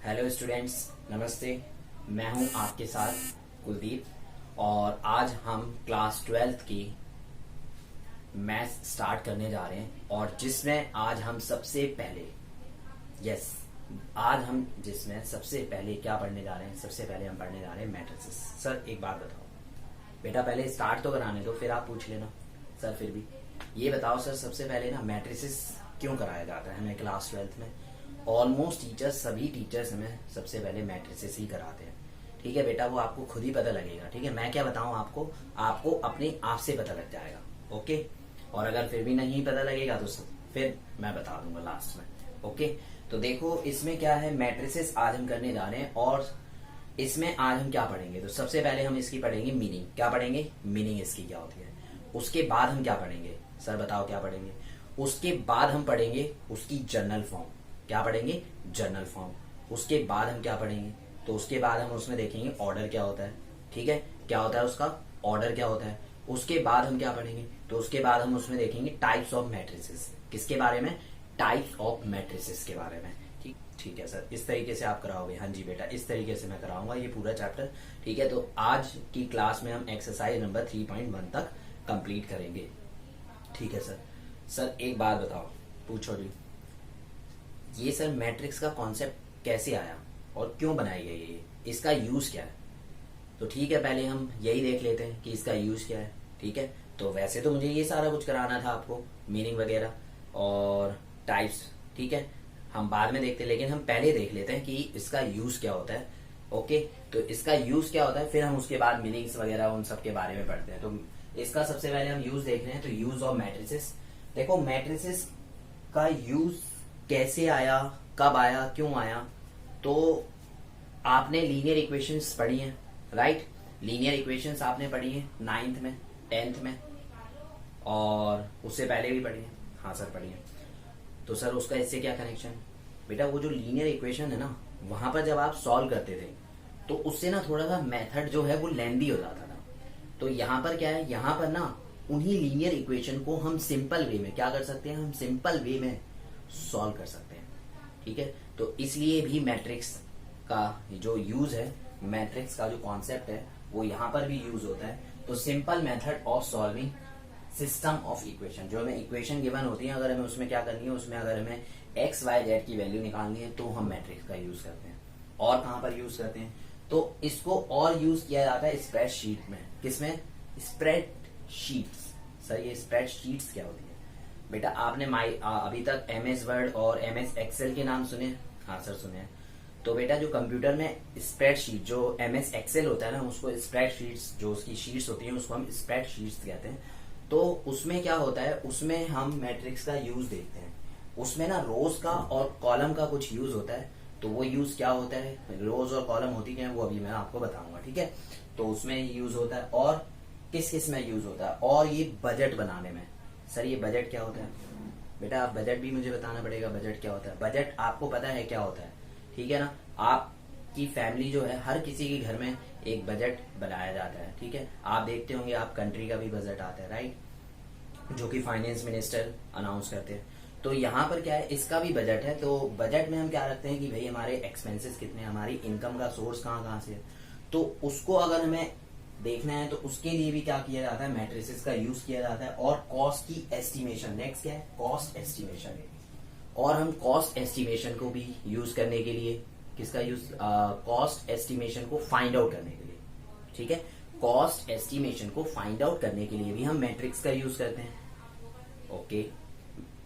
Hello students, नमस्ते। मैं हूं आपके साथ कुलदीप और आज हम क्लास 12th की मैथ्स स्टार्ट करने जा रहे हैं और जिसमें आज हम सबसे पहले जिसमें सबसे पहले क्या पढ़ने जा रहे हैं। सबसे पहले हम पढ़ने जा रहे हैं मैट्रिसेस। सर एक बात बताओ बेटा, पहले स्टार्ट तो कराने दो फिर आप पूछ लेना। सर फिर भी ये बताओ सर, सबसे पहले ना मैट्रिसेस क्यों कराया जाता है हमें क्लास 12th में। ऑलमोस्ट टीचर्स, सभी टीचर्स हमें सबसे पहले मैट्रिसेस ही कराते हैं। ठीक है बेटा, वो आपको खुद ही पता लगेगा। ठीक है, मैं क्या बताऊं आपको अपने आप से पता लग जाएगा। ओके, और अगर फिर भी नहीं पता लगेगा तो फिर मैं बता दूंगा लास्ट में। ओके, तो देखो इसमें क्या है, मैट्रिसेस आज हम करने जा रहे हैं और इसमें आज हम क्या पढ़ेंगे। तो सबसे पहले हम इसकी पढ़ेंगे मीनिंग। क्या पढ़ेंगे? मीनिंग इसकी क्या होती है। उसके बाद हम क्या पढ़ेंगे? सर बताओ क्या पढ़ेंगे। उसके बाद हम पढ़ेंगे उसकी जर्नल फॉर्म। क्या पढ़ेंगे? Journal form. उसके बाद हम क्या पढ़ेंगे? तो उसके बाद हम उसमें देखेंगे ऑर्डर क्या होता है। ठीक है, क्या होता है उसका ऑर्डर, क्या होता है। उसके बाद हम क्या पढ़ेंगे? तो उसके बाद हम उसमें देखेंगे टाइप्स ऑफ मैट्रिसेस। किसके बारे में? टाइप्स ऑफ मैट्रिसेस के बारे में। ठीक है सर, इस तरीके से आप कराओगे। हाँ जी बेटा, इस तरीके से मैं कराऊंगा ये पूरा चैप्टर। ठीक है, तो आज की क्लास में हम एक्सरसाइज नंबर 3.1 तक कंप्लीट करेंगे। ठीक है सर। सर एक बात बताओ, पूछो जी। ये सर मैट्रिक्स का कॉन्सेप्ट कैसे आया और क्यों बनाई गई है, इसका यूज क्या है। तो ठीक है, पहले हम यही देख लेते हैं कि इसका यूज क्या है। ठीक है, तो वैसे तो मुझे ये सारा कुछ कराना था आपको, मीनिंग वगैरह और टाइप्स। ठीक है, हम बाद में देखते हैं, लेकिन हम पहले देख लेते हैं कि इसका यूज क्या होता है। ओके, तो इसका यूज क्या होता है, फिर हम उसके बाद मीनिंग्स वगैरह उन सब के बारे में पढ़ते हैं। तो इसका सबसे पहले हम यूज देख रहे हैं। तो यूज ऑफ मैट्रिसेस। देखो मैट्रिसेस का यूज कैसे आया, कब आया, क्यों आया। तो आपने लीनियर इक्वेशंस पढ़ी हैं, राइट। लीनियर इक्वेशंस आपने पढ़ी हैं 9th में, 10th में और उससे पहले भी पढ़ी है। हाँ सर पढ़ी है। तो सर उसका इससे क्या कनेक्शन? बेटा वो जो लीनियर इक्वेशन है ना, वहां पर जब आप सॉल्व करते थे तो उससे ना थोड़ा सा मेथड जो है वो लेंदी हो जाता था। तो यहाँ पर क्या है, यहाँ पर ना उन्हीं लीनियर इक्वेशन को हम सिंपल वे में क्या कर सकते हैं, हम सिंपल वे में सॉल्व कर सकते हैं। ठीक है, तो इसलिए भी मैट्रिक्स का जो यूज है, मैट्रिक्स का जो कॉन्सेप्ट है वो यहाँ पर भी यूज होता है। तो simple method of solving system of equation, जो हमें इक्वेशन गिवन होती है, अगर हमें उसमें क्या करनी है, उसमें अगर हमें एक्स वाई जेड की वैल्यू निकालनी है तो हम मैट्रिक्स का यूज करते हैं। और कहां पर यूज करते हैं? तो इसको और यूज किया जाता है स्प्रेड शीट में। किसमें? Spread sheets. सर ये स्प्रेड शीट्स क्या होती है? बेटा आपने अभी तक MS वर्ड और MS एक्सेल के नाम सुने? हाँ सर सुने। तो बेटा जो कंप्यूटर में स्प्रेड शीट, जो MS एक्सेल होता है ना, उसको स्प्रेड शीट्स, जो उसकी शीट्स होती हैं उसको हम स्प्रेड शीट्स कहते हैं। तो उसमें क्या होता है, उसमें हम मैट्रिक्स का यूज देखते हैं। उसमें ना रोज का और कॉलम का कुछ यूज होता है। तो वो यूज क्या होता है, रोज और कॉलम होती है वो अभी मैं आपको बताऊंगा। ठीक है, तो उसमें यूज होता है और किस किस में यूज होता है, और ये बजट बनाने में। सर ये बजट क्या होता है? बेटा आप बजट भी मुझे बताना पड़ेगा, बजट क्या होता है। बजट आपको पता है क्या होता है, ठीक है ना। आपकी फैमिली जो है, हर किसी के घर में एक बजट बनाया जाता है। ठीक है, आप देखते होंगे आप कंट्री का भी बजट आता है, राइट, जो कि फाइनेंस मिनिस्टर अनाउंस करते हैं। तो यहाँ पर क्या है, इसका भी बजट है। तो बजट में हम क्या रखते हैं कि भाई हमारे एक्सपेंसेस कितने हैं, हमारी इनकम का सोर्स कहाँ कहाँ से है। तो उसको अगर हमें देखना है तो उसके लिए भी क्या किया जाता है, मैट्रिसेस का यूज किया जाता है। और कॉस्ट की एस्टिमेशन, नेक्स्ट क्या है, कॉस्ट एस्टिमेशन। और हम कॉस्ट एस्टिमेशन को भी यूज करने के लिए किसका यूज, कॉस्ट एस्टिमेशन को फाइंड आउट करने के लिए। ठीक है, कॉस्ट एस्टिमेशन को फाइंड आउट करने के लिए भी हम मैट्रिक्स का यूज करते हैं। ओके,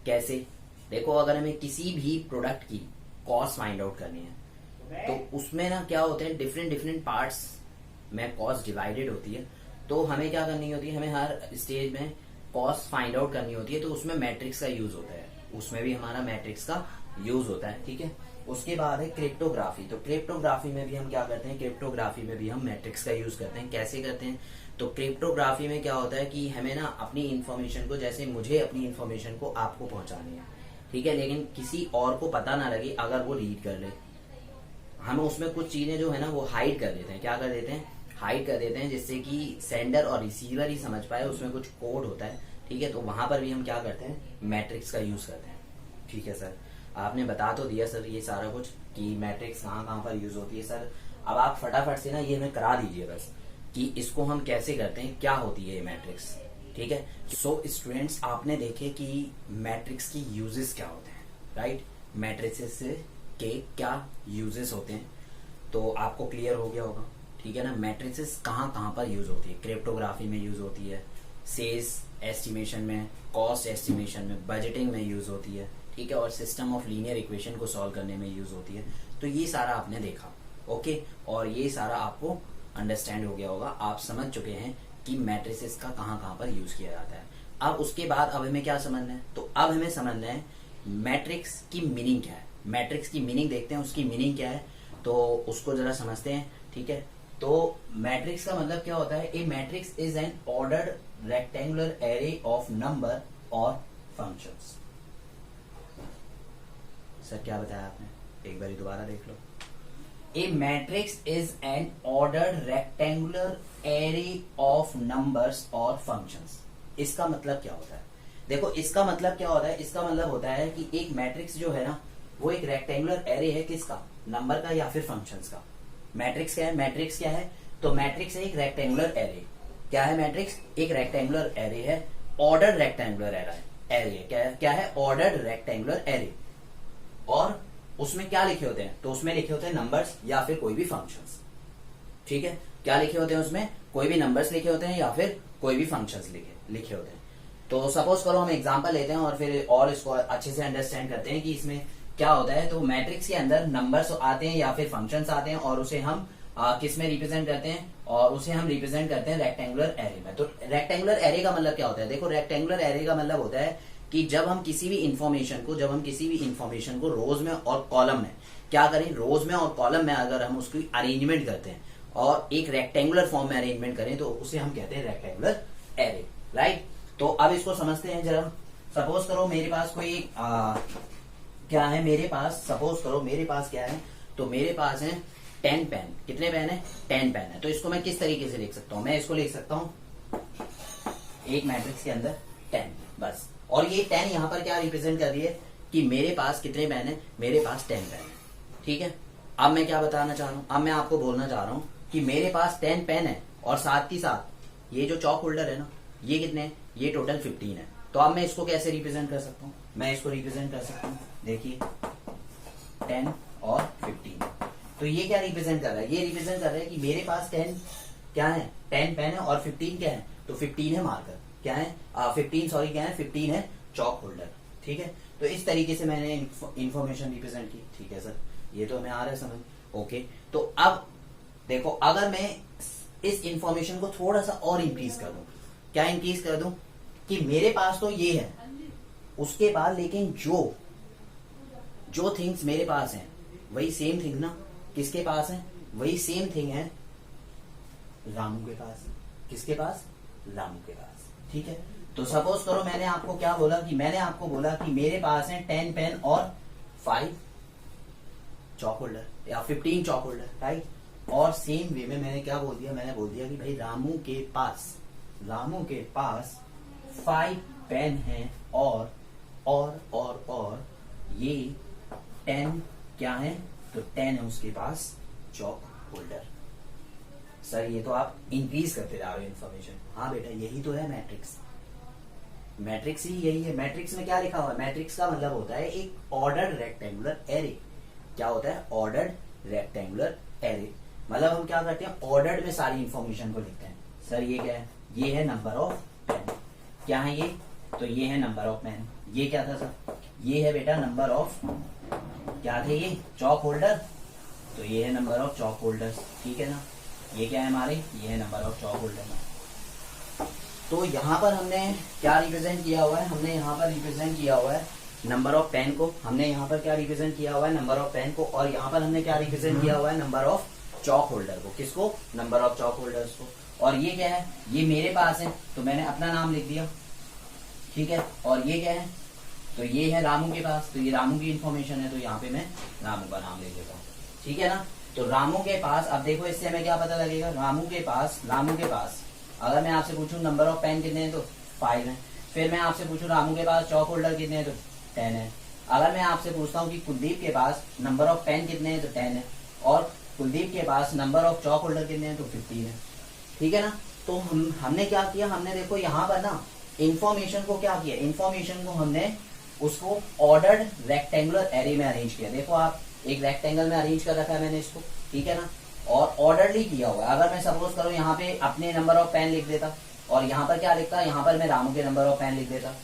कैसे? देखो अगर हमें किसी भी प्रोडक्ट की कॉस्ट फाइंड आउट करनी है तो उसमें ना क्या होते हैं, डिफरेंट डिफरेंट पार्ट्स में कॉस्ट डिवाइडेड होती है। तो हमें क्या करनी होती है, हमें हर स्टेज में कॉस्ट फाइंड आउट करनी होती है। तो उसमें मैट्रिक्स का यूज होता है, उसमें भी हमारा मैट्रिक्स का यूज होता है। ठीक है, उसके बाद है क्रिप्टोग्राफी। तो क्रिप्टोग्राफी में भी हम क्या करते हैं, क्रिप्टोग्राफी में भी हम मैट्रिक्स का यूज करते हैं। कैसे करते हैं? तो क्रिप्टोग्राफी में क्या होता है कि हमें ना अपनी इंफॉर्मेशन को, जैसे मुझे अपनी इंफॉर्मेशन को आपको पहुंचानी है, ठीक है, लेकिन किसी और को पता ना लगे अगर वो रीड कर ले। हम उसमें कुछ चीजें जो है ना वो हाइड कर देते हैं। क्या कर देते हैं? हाइड कर देते हैं, जिससे कि सेंडर और रिसीवर ही समझ पाए। उसमें कुछ कोड होता है। ठीक है, तो वहां पर भी हम क्या करते हैं, मैट्रिक्स का यूज करते हैं। ठीक है सर, आपने बता तो दिया सर ये सारा कुछ, कि मैट्रिक्स कहाँ कहाँ पर यूज होती है। सर अब आप फटाफट से ना ये हमें करा दीजिए बस कि इसको हम कैसे करते हैं, क्या होती है ये मैट्रिक्स, ठीक है। सो स्टूडेंट्स, आपने देखे कि मैट्रिक्स की यूजेस क्या होते हैं, राइट। मैट्रिक्स के क्या यूजेस होते हैं तो आपको क्लियर हो गया होगा, ठीक है ना। मैट्रिक्स कहाँ कहाँ पर यूज होती है, क्रिप्टोग्राफी में यूज होती है, सेल्स एस्टिमेशन में, कॉस्ट एस्टिमेशन में, बजटिंग में यूज होती है, ठीक है, और सिस्टम ऑफ लीनियर इक्वेशन को सॉल्व करने में यूज होती है। तो ये सारा आपने देखा, ओके, और ये सारा आपको अंडरस्टैंड हो गया होगा, आप समझ चुके हैं कि मैट्रिसेस का कहाँ कहाँ पर यूज किया जाता है। अब उसके बाद अब हमें क्या समझना है, तो अब हमें समझना है मैट्रिक्स की मीनिंग क्या है। मैट्रिक्स की मीनिंग देखते हैं, उसकी मीनिंग क्या है तो उसको जरा समझते हैं, ठीक है। तो मैट्रिक्स का मतलब क्या होता है, a matrix is an ordered rectangular array of number और फंक्शंस। सर क्या बताया आपने, एक बार दोबारा देख लो। A matrix is an ordered rectangular array of numbers और फंक्शंस। इसका मतलब क्या होता है, देखो इसका मतलब क्या होता है, इसका मतलब होता है कि एक मैट्रिक्स जो है ना वो एक रेक्टेंगुलर एरे है, किसका, नंबर का या फिर फंक्शंस का। मैट्रिक्स क्या है, मैट्रिक्स क्या है, तो मैट्रिक्स है एक रेक्टेंगुलर एरे। क्या है मैट्रिक्स, एक रेक्टेंगुलर एरे है, ऑर्डर्ड रेक्टेंगुलर एरे क्या है ऑर्डर्ड रेक्टेंगुलर एरे। और उसमें क्या लिखे होते हैं, तो उसमें लिखे होते हैं नंबर्स या फिर कोई भी फंक्शंस, ठीक है। क्या लिखे होते हैं उसमें, कोई भी नंबर्स लिखे होते हैं या फिर कोई भी फंक्शंस लिखे होते हैं। तो सपोज करो हम एग्जांपल लेते हैं और फिर और इसको अच्छे से अंडरस्टैंड करते हैं कि इसमें क्या होता है। तो मैट्रिक्स के अंदर नंबर्स आते हैं या फिर फंक्शंस आते हैं और उसे हम किस में रिप्रेजेंट करते हैं, और उसे हम रिप्रेजेंट करते हैं रेक्टेंगुलर एरे में। तो रेक्टेंगुलर एरे का मतलब क्या होता है, देखो रेक्टेंगुलर एरे का मतलब होता है कि जब हम किसी भी इंफॉर्मेशन को रोज में और कॉलम में क्या करें, रोज में और कॉलम में अगर हम उसकी अरेंजमेंट करते हैं और एक रेक्टेंगुलर फॉर्म में अरेंजमेंट करें तो उसे हम कहते हैं रेक्टेंगुलर एरे, राइट। तो अब इसको समझते हैं जरा। सपोज करो मेरे पास कोई क्या है, मेरे पास सपोज करो मेरे पास क्या है, तो मेरे पास है 10 पेन। कितने पेन है, 10 पेन है। तो इसको मैं किस तरीके से लिख सकता हूं, मैं इसको लिख सकता हूं एक मैट्रिक्स के अंदर 10 बस। और ये 10 यहां पर क्या रिप्रेजेंट कर रही है कि मेरे पास कितने पेन है, मेरे पास 10 पेन है, ठीक है। अब मैं क्या बताना चाह रहा हूं, अब मैं आपको बोलना चाह रहा हूं कि मेरे पास 10 पेन है और साथ ही साथ ये जो चॉक होल्डर है ना, ये कितने हैं, ये टोटल 15 है। तो अब मैं इसको कैसे रिप्रेजेंट कर सकता हूं, मैं इसको रिप्रेजेंट कर सकता हूं, देखिए 10 और 15। तो ये क्या रिप्रेजेंट कर रहा है, ये रिप्रेजेंट कर रहा है कि मेरे पास 10 क्या है, 10 पेन है और 15 क्या है, तो 15 है मार्कर, क्या है 15 सॉरी क्या है, 15 है चॉक होल्डर, ठीक है। तो इस तरीके से मैंने इंफॉर्मेशन रिप्रेजेंट की, ठीक है सर, ये तो हमें आ रहा है समझ, ओके। तो अब देखो अगर मैं इस इंफॉर्मेशन को थोड़ा सा और इंक्रीज कर दूं, क्या इंक्रीज कर दूं कि मेरे पास तो ये है, उसके बाद लेकिन जो थिंग्स मेरे पास हैं वही सेम थिंग ना किसके पास है, वही सेम थिंग है रामू के पास। किसके पास, रामू के पास, ठीक है। तो सपोज करो मैंने आपको क्या बोला कि मैंने आपको बोला कि मेरे पास है 10 पेन और 5 चॉक होल्डर या 15 चॉक होल्डर, राइट। और सेम वे में मैंने क्या बोल दिया, मैंने बोल दिया कि भाई रामू के पास 5 पेन हैं और ये 10 क्या है, तो 10 है उसके पास चॉक होल्डर। सर ये तो आप इंक्रीज करते जा रहे हो इन्फॉर्मेशन। हाँ बेटा यही तो है मैट्रिक्स, मैट्रिक्स ही यही है। मैट्रिक्स में क्या लिखा हुआ है, मैट्रिक्स का मतलब होता है एक ऑर्डर्ड रेक्टेंगुलर एरे। क्या होता है, ऑर्डर्ड रेक्टेंगुलर एरे, मतलब हम क्या करते हैं ऑर्डर्ड में सारी इंफॉर्मेशन को लिखते हैं। सर ये क्या है, ये है नंबर ऑफ पेन, क्या है ये, तो ये है नंबर ऑफ पेन। ये क्या था सर, ये है बेटा नंबर ऑफ क्या थे ये, चॉक होल्डर, तो ये है नंबर ऑफ चॉक होल्डर्स, ठीक है ना। ये क्या है हमारे, ये है नंबर ऑफ चॉक होल्डर। तो यहाँ पर हमने क्या रिप्रेजेंट किया हुआ है, हमने यहाँ पर रिप्रेजेंट किया हुआ है नंबर ऑफ पेन को, हमने यहाँ पर क्या रिप्रेजेंट किया हुआ है नंबर ऑफ पेन को, और यहाँ पर हमने क्या रिप्रेजेंट किया हुआ है नंबर ऑफ चॉक होल्डर को। किसको, नंबर ऑफ चॉक होल्डर्स को। और ये क्या है, ये मेरे पास है तो मैंने अपना नाम लिख दिया, ठीक है। और ये क्या है, तो ये है रामू के पास, तो ये रामू की इंफॉर्मेशन है, तो यहाँ पे मैं रामू का नाम लिख देता हूँ, ठीक है ना। तो रामू के पास, अब देखो इससे हमें क्या पता लगेगा, रामू के पास अगर मैं आपसे पूछूं नंबर ऑफ पेन कितने हैं तो 5 है, फिर मैं आपसे पूछूं रामू के पास चॉक होल्डर कितने हैं तो 10 है, अगर मैं आपसे पूछता हूँ कि कुलदीप के पास नंबर ऑफ पेन कितने हैं, तो 10 है, और कुलदीप के पास नंबर ऑफ चॉक होल्डर कितने हैं, तो 15 है। ठीक है ना। तो हमने क्या किया, हमने देखो यहाँ पर ना इंफॉर्मेशन को क्या किया, इंफॉर्मेशन को हमने उसको ऑर्डर्ड रेक्टेंगुलर एरे में अरेंज किया। देखो आप एक रेक्टेंगल में अरेंज कर रखा है मैंने इसको, ठीक है ना, और ऑर्डरली किया हुआ है। अगर मैं सपोज करूं यहाँ पे अपने नंबर ऑफ पेन लिख देता और यहाँ पर क्या लिखता, यहाँ पर मैं रामू के नंबर ऑफ पेन लिख देता,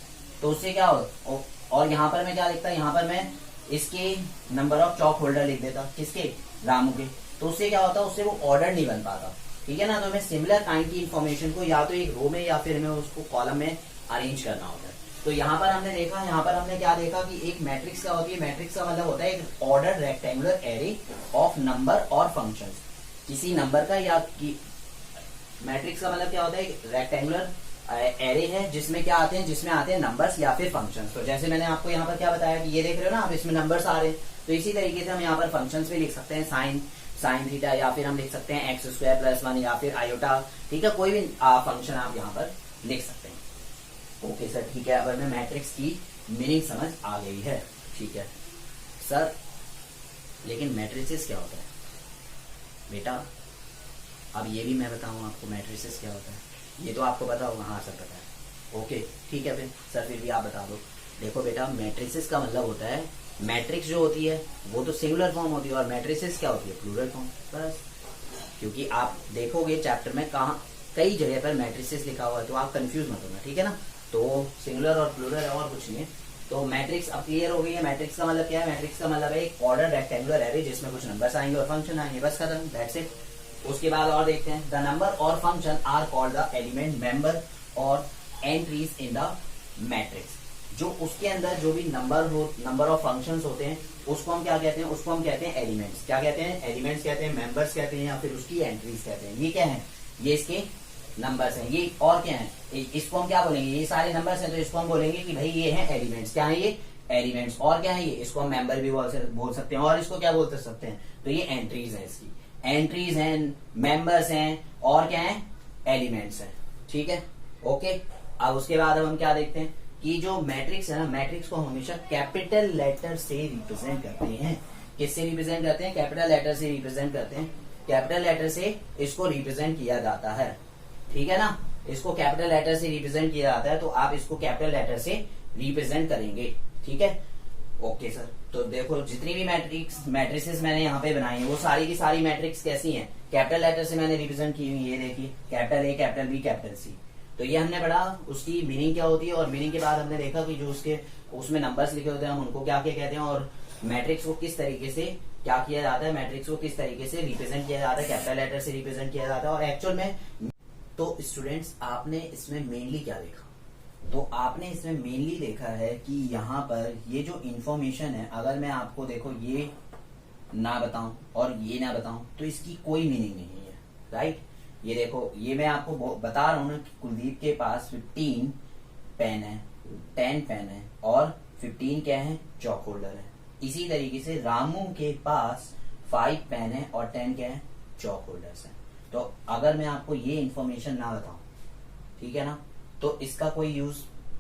तो उससे क्या हो, और यहाँ पर मैं क्या लिखता, यहाँ पर मैं इसके नंबर ऑफ चॉक होल्डर लिख देता, किसके, रामू के, तो उससे क्या होता, उससे वो ऑर्डर नहीं बन पाता। ठीक है ना। तो हमें सिमिलर काइंड की इन्फॉर्मेशन को या तो एक रो में या फिर हमें उसको कॉलम में अरेंज करना होता है। तो यहाँ पर हमने देखा, यहाँ पर हमने क्या देखा कि एक मैट्रिक्स क्या होती है, मैट्रिक्स का मतलब होता है एक order rectangular array of number और फंक्शंस, किसी नंबर का या मैट्रिक्स का मतलब क्या होता है, एक रेक्टेंगुलर एरे है जिसमें क्या आते हैं, जिसमें आते हैं नंबर्स या फिर फंक्शंस। तो जैसे मैंने आपको यहाँ पर क्या बताया कि ये देख रहे हो ना आप, इसमें नंबर्स आ रहे हैं, तो इसी तरीके से हम यहाँ पर फंक्शंस भी लिख सकते हैं, साइन थीटा, या फिर हम लिख सकते हैं x² + 1 या फिर आयोटा। ठीक है, कोई भी फंक्शन आप यहाँ पर लिख सकते हैं। ओके सर, ठीक है, अब हमें मैट्रिक्स की मीनिंग समझ आ गई है। ठीक है सर, लेकिन मैट्रिसेस क्या होता है बेटा, अब ये भी मैं बताऊं आपको मैट्रिसेस क्या होता है, ये तो आपको पता होगा। हाँ सर पता है। ओके ठीक है, फिर सर फिर भी आप बता दो। देखो बेटा, मैट्रिसेस का मतलब होता है, मैट्रिक्स जो होती है वो तो सिंगुलर फॉर्म होती है और मैट्रिसेस क्या होती है, प्लूरल फॉर्म। बस, क्योंकि आप देखोगे चैप्टर में कहाँ कई जगह पर मैट्रिसेस लिखा हुआ है, तो आप कंफ्यूज मत होना। ठीक है ना। तो सिंगुलर और प्लूरल है और कुछ नहीं है। तो मैट्रिक्स अब क्लियर हो गई है। मैट्रिक्स का मतलब क्या है, मैट्रिक्स का मतलब है एक ऑर्डर रेक्टेंगुलर एरे जिसमें कुछ नंबर्स आएंगे और फंक्शन आएंगे, बस खत्म, दैट्स इट। उसके बाद और देखते हैं, द नंबर और function are called the element member और एंट्रीज इन द मैट्रिक्स। जो उसके अंदर जो भी नंबर ऑफ फंक्शंस होते हैं उसको हम क्या कहते हैं, उसको हम कहते हैं एलिमेंट्स। क्या कहते हैं, एलिमेंट्स कहते हैं, मेंबर्स कहते हैं, या फिर उसकी एंट्रीज कहते हैं। ये क्या है, ये इसके नंबर्स हैं। ये और क्या है, इसको हम क्या बोलेंगे, ये सारे नंबर्स हैं, तो इसको हम बोलेंगे कि भाई ये हैं एलिमेंट्स। क्या है ये, एलिमेंट्स। और क्या है ये, इसको हम मेंबर भी बोल सकते हैं, और इसको क्या बोल सकते हैं, तो ये एंट्रीज है, इसकी एंट्रीज हैं, मेंबर्स हैं, और क्या है, एलिमेंट्स हैं। ठीक है, ओके। अब उसके बाद हम क्या देखते हैं कि जो मैट्रिक्स है ना, मैट्रिक्स को हमेशा कैपिटल लेटर से रिप्रेजेंट करते हैं। किससे रिप्रेजेंट करते हैं, कैपिटल लेटर से रिप्रेजेंट करते हैं। कैपिटल लेटर से इसको रिप्रेजेंट किया जाता है। ठीक है ना, इसको कैपिटल लेटर से रिप्रेजेंट किया जाता है, तो आप इसको कैपिटल लेटर से रिप्रेजेंट करेंगे। ठीक है, ओके सर। तो देखो जितनी भी मैट्रिसेस मैंने यहाँ पे बनाई है वो सारी की सारी मैट्रिक्स कैसी हैं, कैपिटल लेटर से मैंने रिप्रेजेंट की हुई। ये देखिए, capital A, capital B, capital C. तो ये हमने पढ़ा उसकी मीनिंग क्या होती है, और मीनिंग के बाद हमने देखा कि जो उसमें नंबर्स लिखे होते हैं हम उनको क्या क्या कहते हैं, और मैट्रिक्स को किस तरीके से क्या किया जाता है, मैट्रिक्स को किस तरीके से रिप्रेजेंट किया जाता है, कैपिटल लेटर से रिप्रेजेंट किया जाता है। और एक्चुअल में तो स्टूडेंट्स आपने इसमें मेनली क्या देखा, तो आपने इसमें मेनली देखा है कि यहाँ पर ये जो इंफॉर्मेशन है, अगर मैं आपको देखो ये ना बताऊं और ये ना बताऊं तो इसकी कोई मीनिंग नहीं है, राइट। ये देखो, ये मैं आपको बता रहा हूं ना कि कुलदीप के पास 15 पेन है, 10 पेन है, और 15 क्या है, चॉक होल्डर है। इसी तरीके से रामू के पास 5 पेन है और 10 क्या है, चॉक होल्डर्स है। तो अगर मैं आपको ये इंफॉर्मेशन ना बताऊं, ठीक है ना, तो इसका कोई यूज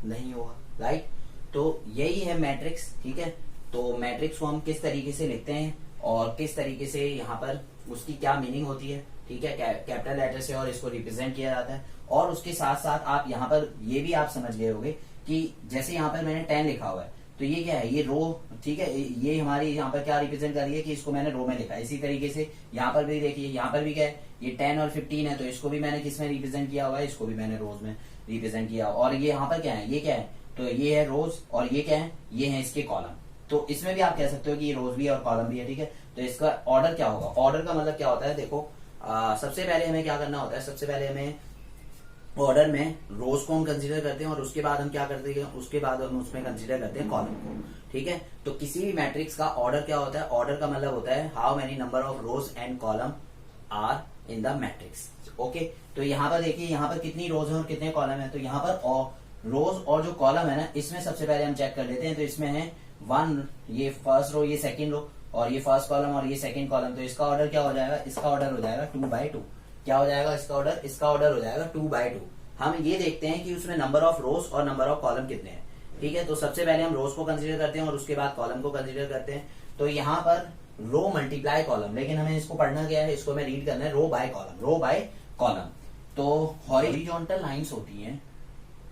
नहीं होगा, राइट। तो यही है मैट्रिक्स। ठीक है, तो मैट्रिक्स को हम किस तरीके से लिखते हैं और किस तरीके से यहाँ पर उसकी क्या मीनिंग होती है, ठीक है, कैपिटल लेटर से, और इसको रिप्रेजेंट किया जाता है। और उसके साथ साथ आप यहाँ पर ये भी आप समझ गए होंगे कि जैसे यहाँ पर मैंने 10 लिखा हुआ है, तो ये क्या है, ये रो, ठीक है, ये हमारी यहाँ पर क्या रिप्रेजेंट कर रही है कि इसको मैंने रो में लिखा है। इसी तरीके से यहाँ पर भी देखिए, यहाँ पर भी क्या है, ये 10 और 15 है, तो इसको भी मैंने किस में रिप्रेजेंट किया हुआ है, इसको भी मैंने रोज में रिप्रेजेंट किया। और ये यहाँ पर क्या है, ये क्या है, तो ये है रोज, और ये क्या है, ये है इसके कॉलम। तो इसमें भी आप कह सकते हो कि ये रोज भी है और कॉलम भी है। ठीक है, तो इसका ऑर्डर क्या होगा, ऑर्डर का मतलब क्या होता है, देखो सबसे पहले हमें क्या करना होता है, सबसे पहले हमें ऑर्डर में रोज को हम कंसीडर करते हैं, और उसके बाद हम क्या करते हैं, उसके बाद हम उसमें कंसीडर करते हैं कॉलम को। ठीक है, तो किसी भी मैट्रिक्स का ऑर्डर क्या होता है, ऑर्डर का मतलब होता है how many number of rows and column are in the matrix. Okay, तो यहाँ पर देखिए, यहाँ पर कितनी रोज है और कितने कॉलम है, तो यहाँ पर रोज और जो कॉलम है ना, इसमें सबसे पहले हम चेक कर लेते हैं। तो इसमें है 1, ये फर्स्ट रो, ये सेकंड रो, और ये फर्स्ट कॉलम और ये सेकंड कॉलम। तो इसका ऑर्डर क्या हो जाएगा, इसका ऑर्डर हो जाएगा 2/2। क्या हो जाएगा इसका ऑर्डर, इसका ऑर्डर हो जाएगा 2/2। हम ये देखते हैं कि उसमें नंबर ऑफ रोज और नंबर ऑफ कॉलम कितने हैं। ठीक है, तो सबसे पहले हम रोज को कंसीडर करते हैं और उसके बाद कॉलम को कंसीडर करते हैं। तो यहाँ पर रो मल्टीप्लाई कॉलम, लेकिन हमें इसको पढ़ना क्या है, इसको हमें रीड करना है row by column, row by column. तो हॉरिजॉन्टल लाइंस होती हैं,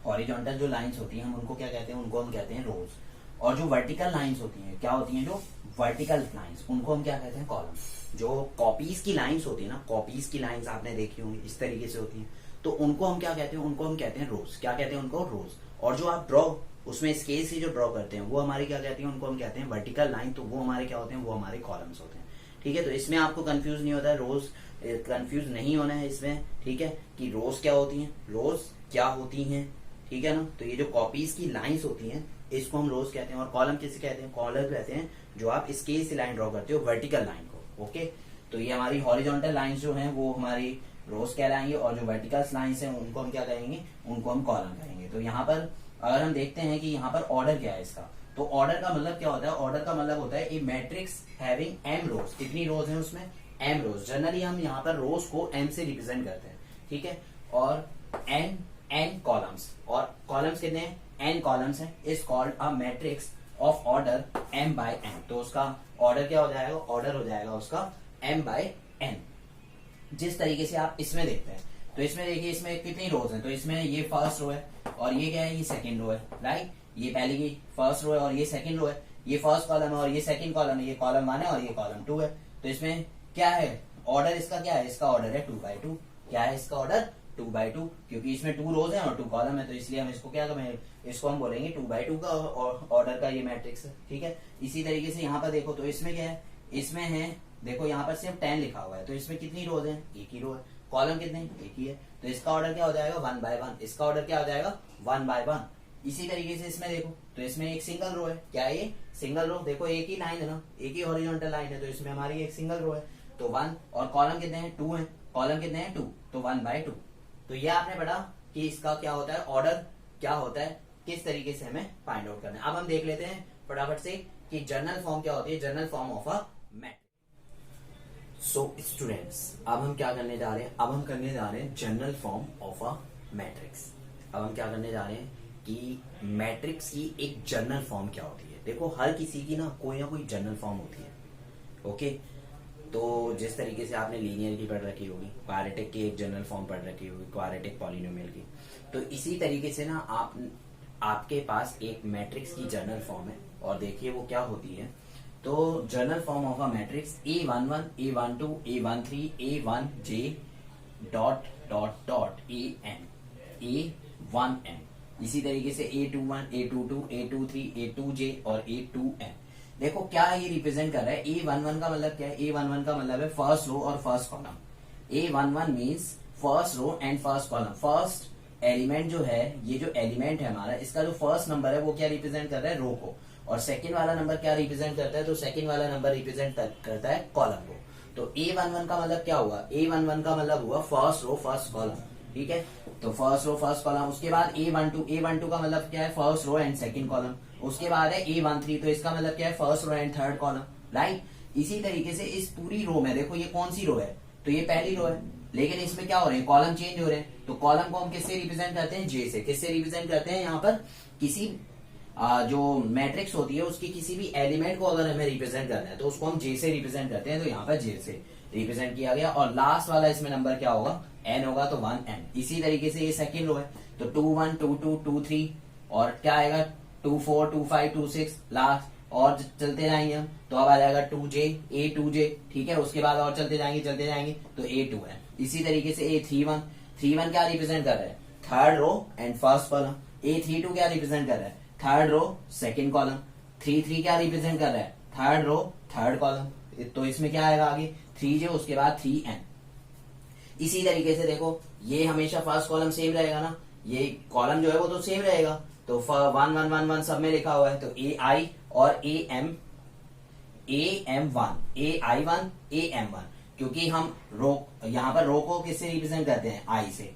हॉरिजॉन्टल जो लाइंस होती हैं हम उनको क्या कहते हैं, उनको हम कहते हैं रोज। और जो वर्टिकल लाइंस होती हैं, क्या होती हैं, जो वर्टिकल लाइंस, उनको हम क्या कहते हैं, कॉलम। जो कॉपीज की लाइंस होती है ना, कॉपीज की लाइंस आपने देखी होंगी, इस तरीके से होती हैं, तो उनको हम क्या कहते हैं, उनको हम कहते हैं रोज। क्या कहते हैं उनको, रोज। और जो आप ड्रॉ उसमें स्केल से जो ड्रॉ करते हैं वो हमारी क्या कहते हैं, उनको हम कहते हैं वर्टिकल लाइन, तो वो हमारे क्या होते हैं, वो हमारे कॉलम्स होते हैं। ठीक है, तो इसमें आपको कंफ्यूज नहीं होता है, रोज कंफ्यूज नहीं होना है इसमें, ठीक है, कि रोज क्या होती हैं, रोज क्या होती हैं, ठीक है ना। तो ये जो कॉपीज की लाइंस होती हैं इसको हम रोज कहते हैं। और कॉलम किसे कहते हैं, कॉलम कहते हैं जो आप स्केल से लाइन ड्रॉ करते हो, वर्टिकल लाइन को। ओके, तो ये हमारी हॉरिजॉन्टल लाइंस जो हैं वो हमारी रोज कहलाएंगे, और जो वर्टिकल लाइंस हैं उनको हम क्या कहेंगे, उनको हम कॉलम कहेंगे। तो यहाँ पर अगर हम देखते हैं कि यहाँ पर ऑर्डर क्या है इसका, तो ऑर्डर का मतलब क्या होता है, ऑर्डर का मतलब होता है a matrix having M rows. कितनी रोज है उसमें, एम रोज। जनरली हम यहाँ पर रोज को एम से रिप्रेजेंट करते हैं, ठीक है, और एन कॉलम्स, और कॉलम्स कितने हैं, एन कॉलम्स हैं, is called a matrix of order m by n. तो उसका ऑर्डर क्या हो जाएगा, ऑर्डर हो जाएगा उसका एम बाय एन। जिस तरीके से आप इसमें देखते हैं, तो इसमें देखिए इसमें कितनी रोज हैं, तो इसमें ये फर्स्ट रो है और ये क्या है, ये सेकंड रो है, राइट। ये पहले की फर्स्ट रो है और ये सेकंड रो है, ये फर्स्ट कॉलम है और ये सेकंड कॉलम है, ये कॉलम 1 है और ये कॉलम 2 है। तो इसमें क्या है, ऑर्डर इसका क्या है, इसका ऑर्डर है 2x2। क्या है इसका ऑर्डर, 2x2, क्योंकि इसमें 2 रोज है और 2 कॉलम है, तो इसलिए हम इसको क्या करेंगे, इसको हम बोलेंगे 2x2 का ऑर्डर का ये मैट्रिक्स है, ठीक है। इसी तरीके से यहाँ पर देखो, तो इसमें क्या है, इसमें है देखो यहाँ पर सिर्फ 10 लिखा हुआ है, तो इसमें कितनी रोज है, एक ही रो है, कॉलम कितने, एक ही है, तो इसका ऑर्डर क्या हो जाएगा, 1/1। इसका ऑर्डर क्या हो जाएगा, 1/1। इसी तरीके से इसमें देखो, तो इसमें एक सिंगल रो है, क्या है ये, सिंगल रो। देखो एक ही लाइन है ना, एक ही हॉरिजॉन्टल लाइन है, तो इसमें हमारी एक सिंगल रो है, तो 1। और कॉलम कितने हैं, 2 है, कॉलम कितने हैं, 2, तो 1/2। तो ये आपने पढ़ा कि इसका क्या होता है, ऑर्डर क्या होता है, किस तरीके से हमें फाइंड आउट करना है। अब हम देख लेते हैं फटाफट से कि जनरल फॉर्म क्या होती है, general form of a matrix. So students, अब हम क्या करने जा रहे हैं, अब हम करने जा रहे हैं general form of a matrix. अब हम क्या करने जा रहे हैं कि मैट्रिक्स की एक जनरल फॉर्म क्या होती है। देखो हर किसी की ना कोई जनरल फॉर्म होती है। ओके, तो जिस तरीके से आपने लीनियर की पढ़ रखी होगी, क्वाड्रेटिक की एक जनरल फॉर्म पढ़ रखी होगी, क्वाड्रेटिक पॉलिनोमियल की, तो इसी तरीके से ना आपके पास एक मैट्रिक्स की जनरल फॉर्म है। और देखिए वो क्या होती है, तो general form of a matrix A11, A12, A13, A1J dot dot dot AM, A1M। इसी तरीके से A21, A22, A23, A2J और A2M। देखो क्या ये रिप्रेजेंट कर रहा है, A11 का मतलब क्या है, A11 का मतलब है फर्स्ट रो और first column. A11 means first row and first column. First element जो है, ये जो एलिमेंट है हमारा, इसका जो फर्स्ट नंबर है वो क्या रिप्रेजेंट कर रहा है, रो को, और सेकंड वाला नंबर क्या रिप्रेजेंट करता है, तो सेकंड वाला नंबर रिप्रेजेंट करता है कॉलम को। तो A11 का मतलब क्या हुआ, A11 का मतलब हुआ फर्स्ट रो फर्स्ट कॉलम, ठीक है। तो फर्स्ट रो फर्स्ट कॉलम, उसके बाद A12 का मतलब क्या है, first row and second column. उसके बाद है A13, तो इसका मतलब क्या है, first row and third column, right. इसी तरीके से इस पूरी रो में देखो ये कौन सी रो है, तो ये पहली रो है, लेकिन इसमें क्या हो रहे हैं, कॉलम चेंज हो रहे हैं। तो कॉलम को हम किससे रिप्रेजेंट करते हैं, J से। किससे रिप्रेजेंट करते हैं, यहाँ पर किसी जो मैट्रिक्स होती है उसकी किसी भी एलिमेंट को अगर हमें रिप्रेजेंट करना है तो उसको हम J से रिप्रेजेंट करते हैं। तो यहाँ पर J से रिप्रेजेंट किया गया, और लास्ट वाला इसमें नंबर क्या होगा, N होगा, तो 1N। इसी तरीके से ये सेकंड रो है, तो 2 1 2 2 2 3, और क्या आएगा 2 4 2 5 2 6 लास्ट, और चलते जाएंगे हम, तो अब आ जाएगा 2J, A2J, ठीक है। उसके बाद और चलते जाएंगे तो A2N। इसी तरीके से A31 क्या रिप्रेजेंट कर रहा है, third row and first column. A32 क्या रिप्रेजेंट कर रहा है, थर्ड रो सेकंड कॉलम। 33 क्या रिप्रेजेंट कर रहा है, थर्ड रो थर्ड कॉलम। तो इसमें क्या आएगा आगे 3J, उसके बाद 3N। इसी तरीके से देखो ये हमेशा फर्स्ट कॉलम सेम रहेगा ना, ये कॉलम जो है वो तो सेम रहेगा, तो 1 1 1 1 सब में लिखा हुआ है, तो AI और AM, AM1, AI1, AM1, क्योंकि हम रो, यहाँ पर रो को किससे रिप्रेजेंट करते हैं, I से,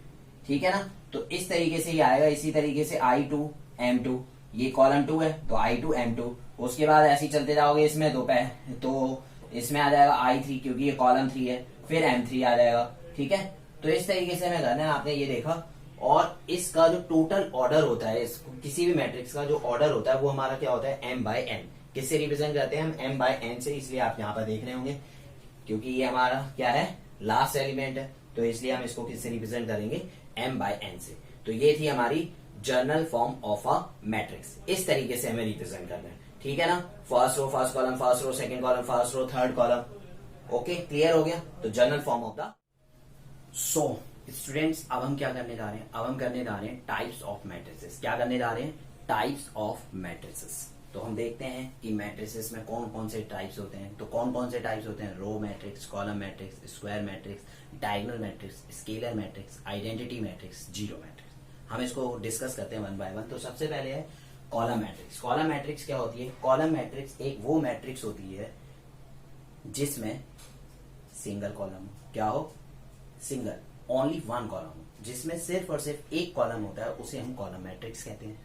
ठीक है ना। तो इस तरीके से ये आएगा। इसी तरीके से I2 M2, ये कॉलम 2 है तो I2 M2। उसके बाद ऐसे ही चलते जाओगे इसमें, तो इसमें आ जाएगा I3, क्योंकि ये कॉलम 3 है, फिर M3 आ जाएगा, ठीक है। तो इस तरीके से हमें करना है, आपने ये देखा। और इसका जो टोटल ऑर्डर होता है, किसी भी मैट्रिक्स का जो ऑर्डर होता है वो हमारा क्या होता है, m बाय n। किससे रिप्रेजेंट करते हैं हम, m बाय n से, इसलिए आप यहाँ पर देख रहे होंगे क्योंकि ये हमारा क्या है, लास्ट एलिमेंट है, तो इसलिए हम इसको किससे रिप्रेजेंट करेंगे, m बाय n से। तो ये थी हमारी journal form of a matrix. इस तरीके से हमें रिप्रेजेंट करना है, ठीक है ना। First row first column, first row second column, first row third column. Okay, clear हो गया। तो general form of the so students, अब हम क्या करने जा रहे हैं, अब हम करने जा रहे हैं टाइप्स ऑफ मैट्रिसेस। क्या करने जा रहे हैं, टाइप्स ऑफ मैट्रिसेस। तो हम देखते हैं कि मैट्रिसेस में कौन कौन से टाइप्स होते हैं। तो कौन कौन से टाइप्स होते हैं, row matrix, column matrix, square matrix, diagonal matrix, scalar matrix, identity matrix, zero matrix. हम इसको डिस्कस करते हैं वन बाय वन। तो सबसे पहले है कॉलम मैट्रिक्स। कॉलम मैट्रिक्स क्या होती है, कॉलम मैट्रिक्स एक वो मैट्रिक्स होती है जिसमें सिंगल कॉलम हो, क्या हो, सिंगल, ओनली वन कॉलम हो, जिसमें सिर्फ और सिर्फ एक कॉलम होता है, उसे हम कॉलम मैट्रिक्स कहते हैं।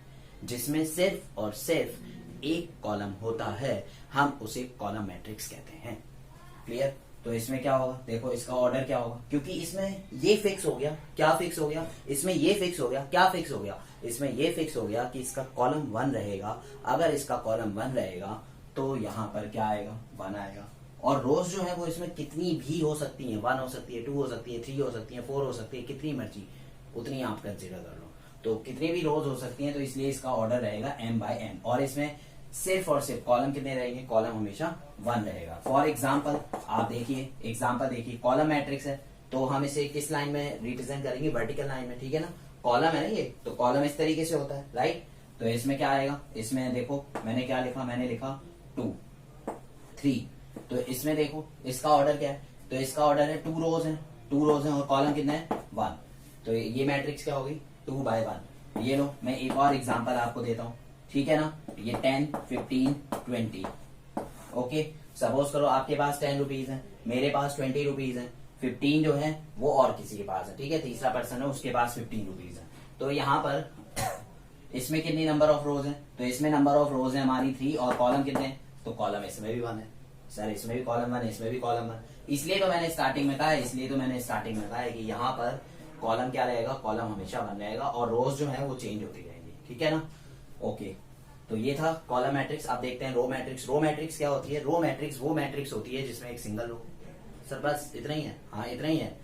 जिसमें सिर्फ और सिर्फ एक कॉलम होता है, हम उसे कॉलम मैट्रिक्स कहते हैं। क्लियर। तो इसमें क्या होगा, देखो इसका ऑर्डर क्या होगा, क्योंकि इसमें ये फिक्स हो गया, क्या फिक्स हो गया, इसमें ये फिक्स हो गया, क्या फिक्स हो गया, इसमें ये फिक्स हो गया कि इसका कॉलम 1 रहेगा। अगर इसका कॉलम 1 रहेगा तो यहाँ पर क्या आएगा, 1 आएगा। और रोज जो है वो इसमें कितनी भी हो सकती है, 1 हो सकती है, 2 हो सकती है, 3 हो सकती है, 4 हो सकती है, कितनी मर्जी उतनी आप कंसिडर कर लो। तो कितनी भी रोज हो सकती हैं, तो इसलिए इसका ऑर्डर रहेगा m बाय n। और इसमें सिर्फ और सिर्फ कॉलम कितने रहेंगे, कॉलम हमेशा 1 रहेगा। फॉर एग्जाम्पल आप देखिए, एग्जाम्पल देखिए, कॉलम मैट्रिक्स है तो हम इसे किस लाइन में रिप्रेजेंट करेंगे, वर्टिकल लाइन में, ठीक है ना। कॉलम है ना ये, तो कॉलम इस तरीके से होता है, राइट। तो इसमें क्या आएगा, इसमें देखो मैंने क्या लिखा, मैंने लिखा 2 3। तो इसमें देखो इसका ऑर्डर क्या है, तो इसका ऑर्डर है 2 रोज है, 2 रोज है और कॉलम कितना है, 1। तो ये मैट्रिक्स क्या होगी, 2 बाय 1। ये लो, मैं एक और एग्जांपल आपको देता हूँ, ठीक है ना। ये 10 15 20। ओके, सपोज करो आपके पास 10 रुपीज है, मेरे पास 20 रुपीज है, 15 जो है वो और किसी के पास है, ठीक है, तीसरा पर्सन है उसके पास 15 रुपीज है। तो यहाँ पर इसमें कितनी नंबर ऑफ रोज है, तो इसमें नंबर ऑफ रोज है हमारी 3 और कॉलम कितने हैं, तो कॉलम इसमें भी 1 है सर, इसमें भी कॉलम 1 है, इसमें भी कॉलम 1। इसलिए तो मैंने स्टार्टिंग में कहा है, इसलिए तो मैंने स्टार्टिंग में कहा है कि यहाँ पर कॉलम क्या रहेगा, कॉलम हमेशा 1 रहेगा और रोज जो है वो चेंज होती रहेंगी, ठीक है ना। ओके, तो ये था कॉलम मैट्रिक्स। आप देखते हैं रो मैट्रिक्स। रो मैट्रिक्स क्या होती है, रो मैट्रिक्स वो मैट्रिक्स होती है जिसमें एक सिंगल रो। सर बस इतना ही है, हाँ इतना ही है,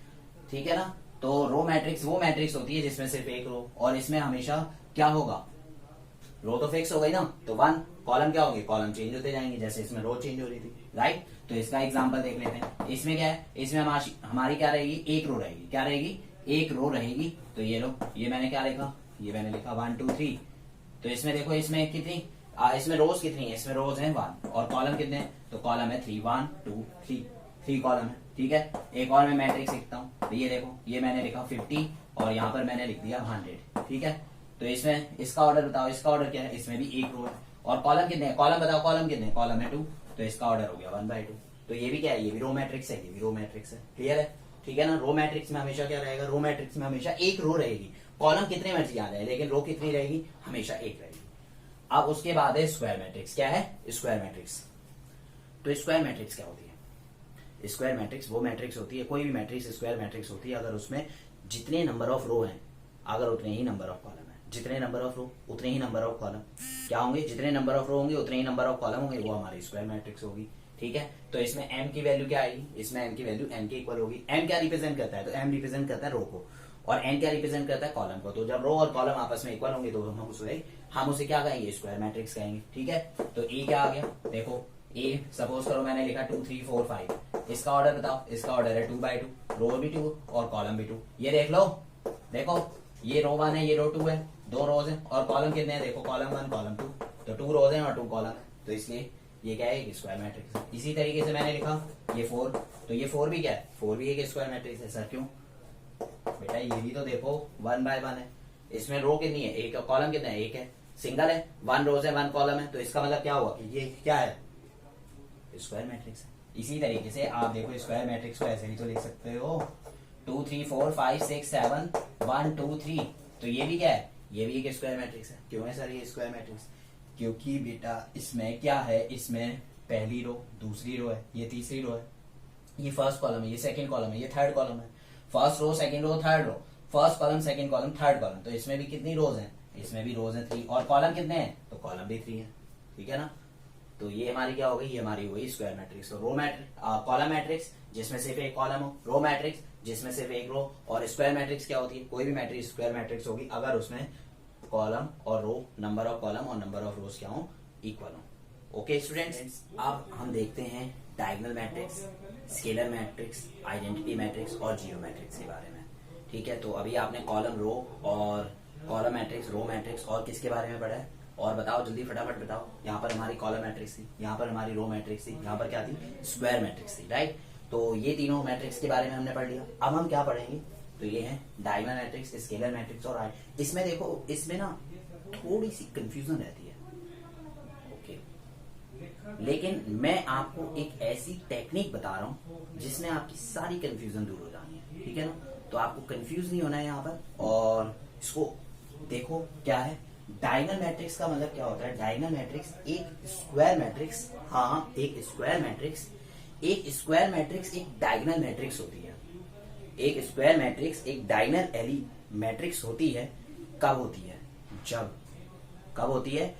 ठीक है ना। तो रो मैट्रिक्स वो मैट्रिक्स होती है जिसमें सिर्फ एक रो, और इसमें हमेशा क्या होगा, रो तो फिक्स हो गई ना, तो 1, कॉलम क्या होगी, कॉलम चेंज होते जाएंगे, जैसे इसमें रो चेंज हो रही थी, राइट। तो इसका एग्जांपल देख लेते हैं। इसमें क्या है, इसमें हमारी क्या रहेगी, एक रो रहेगी, क्या रहेगी, एक रो रहेगी। तो ये लो, ये मैंने क्या लिखा, ये मैंने लिखा 1 2 3। तो इसमें देखो इसमें कितनी, इसमें रोज कितनी है, इसमें रोज है 1 और कॉलम कितने हैं, तो कॉलम है 3 1 2 3, 3 कॉलम है, ठीक है। एक और मैं मैट्रिक्स लिखता हूँ, तो ये देखो, ये मैंने लिखा 50 और यहाँ पर मैंने लिख दिया 100, ठीक है। तो इसमें इसका ऑर्डर बताओ, इसका ऑर्डर क्या है, इसमें भी एक रो है और कॉलम कितने हैं, कॉलम बताओ, कॉलम कितने हैं, कॉलम है 2, तो इसका ऑर्डर हो गया 1 बाय 2। तो ये भी क्या है, ये भी रो मैट्रिक्स है, ये भी रो मैट्रिक्स है, क्लियर है, ठीक है ना। रो मैट्रिक्स में हमेशा क्या रहेगा, रो मैट्रिक्स में हमेशा एक रो रहेगी, कॉलम कितने मर्जी आ जाए लेकिन रो कितनी रहेगी, हमेशा एक रहेगी। अब उसके बाद है स्क्वायर मैट्रिक्स। क्या है, स्क्वायर मैट्रिक्स। तो स्क्वायर मैट्रिक्स क्या होती है, स्क्वायर मैट्रिक्स वो मैट्रिक्स होती है, कोई भी मैट्रिक्स स्क्वायर मैट्रिक्स होती है अगर उसमें जितने नंबर ऑफ रो हैं अगर उतने ही नंबर ऑफ कॉलम है, जितने नंबर ऑफ रो उतने ही नंबर ऑफ कॉलम क्या होंगे, जितने नंबर ऑफ रो होंगे उतने ही नंबर ऑफ कॉलम होंगे, वो हमारी स्क्वायर मैट्रिक्स होगी, ठीक है। तो इसमें m की वैल्यू क्या आएगी, इसमें m की वैल्यू n के इक्वल होगी। m क्या रिप्रेजेंट करता है, तो m रिप्रेजेंट करता है रो को और n क्या रिप्रेजेंट करता है, कॉलम को। तो जब रो और कॉलम आपस में इक्वल होंगे तो हम उसे क्या कहेंगे, स्क्वायर मैट्रिक्स कहेंगे, ठीक है। तो ए क्या आ गया, देखो ए सपोज करो मैंने लिखा 2 3 4 5, इसका ऑर्डर बताओ, इसका ऑर्डर है 2 बाय 2, रो भी 2 और कॉलम भी 2। ये देख लो, देखो ये रो 1 है, ये रो 2 है, 2 रोज है और कॉलम कितने हैं, देखो कॉलम 1 कॉलम 2, तो 2 रोज हैं और 2 कॉलम है, तो इसलिए ये क्या है, स्क्वायर मैट्रिक्स है। इसी तरीके से मैंने लिखा ये 4, तो ये 4 भी क्या है, 4 भी एक स्क्वायर मैट्रिक्स है। सर क्यों बेटा, ये भी तो देखो 1 बाय 1 है, इसमें रो कितनी है, एक, कॉलम कितना है, एक है, सिंगल है, 1 रोज है 1 कॉलम है, तो इसका मतलब क्या हुआ कि ये क्या है, स्क्वायर मैट्रिक्स है। इसी तरीके से आप देखो स्क्वायर मैट्रिक्स को ऐसे भी तो लिख सकते हो, 2 3 4 5 6 7 1 2 3, तो ये भी क्या है, ये भी एक स्क्वायर मैट्रिक्स है। क्यों है सर ये स्क्वायर मैट्रिक्स, क्योंकि बेटा इसमें क्या है, इसमें पहली रो दूसरी रो है, ये तीसरी रो है, ये फर्स्ट कॉलम है, ये सेकंड कॉलम है, ये थर्ड कॉलम है, first row second row third row, first column, second column, third column, तो इसमें भी कितनी रोज हैं, इसमें भी रोज हैं 3, और कॉलम कितने हैं, तो कॉलम भी 3 है, ठीक है ना। तो ये हमारी क्या हो गई, ये हमारी हो गई स्क्वायर मैट्रिक्स। तो रो मैट्रिक्स, कॉलम मैट्रिक्स जिसमें सिर्फ एक कॉलम हो, रो मैट्रिक्स जिसमें सिर्फ एक रो, और स्क्वायर मैट्रिक्स क्या होती है, कोई भी मैट्रिक्स स्क्वायर मैट्रिक्स होगी अगर उसमें कॉलम और रो, नंबर ऑफ कॉलम और नंबर ऑफ रोज क्या हो, इक्वल हो। ओके स्टूडेंट्स, अब हम देखते हैं diagonal matrix, scalar matrix, identity matrix और जीरो मैट्रिक्स के बारे में, ठीक है। तो अभी आपने कॉलम, रो और कॉलम मैट्रिक्स, रो मैट्रिक्स और किसके बारे में पढ़ा है, और बताओ जल्दी फटाफट बताओ। यहाँ पर हमारी कॉलम मैट्रिक्स थी, यहाँ पर हमारी रो मैट्रिक्स थी, यहाँ पर क्या थी, स्क्वायर मैट्रिक्स थी, राइट। तो ये तीनों मैट्रिक्स के बारे में हमने पढ़ लिया। अब हम क्या पढ़ेंगे, तो ये है डायगोनल मैट्रिक्स, स्केलर मैट्रिक्स और इसमें देखो, इसमें ना थोड़ी सी कंफ्यूजन रहती है, ओके, लेकिन मैं आपको एक ऐसी टेक्निक बता रहा हूं जिसमें आपकी सारी कंफ्यूजन दूर हो जानी है, ठीक है ना। तो आपको कंफ्यूज नहीं होना है यहाँ पर, और इसको देखो क्या है डायगोनल मैट्रिक्स का मतलब क्या होता है। डायगोनल मैट्रिक्स एक स्क्वायर मैट्रिक्स, हाँ एक स्क्वायर मैट्रिक्स, एक स्क्वायर मैट्रिक्स एक डायगोनल मैट्रिक्स होती है। एक स्क्वायर मैट्रिक्स एक डायगोनल मैट्रिक्स होती है, कब होती है, जब, कब होती है,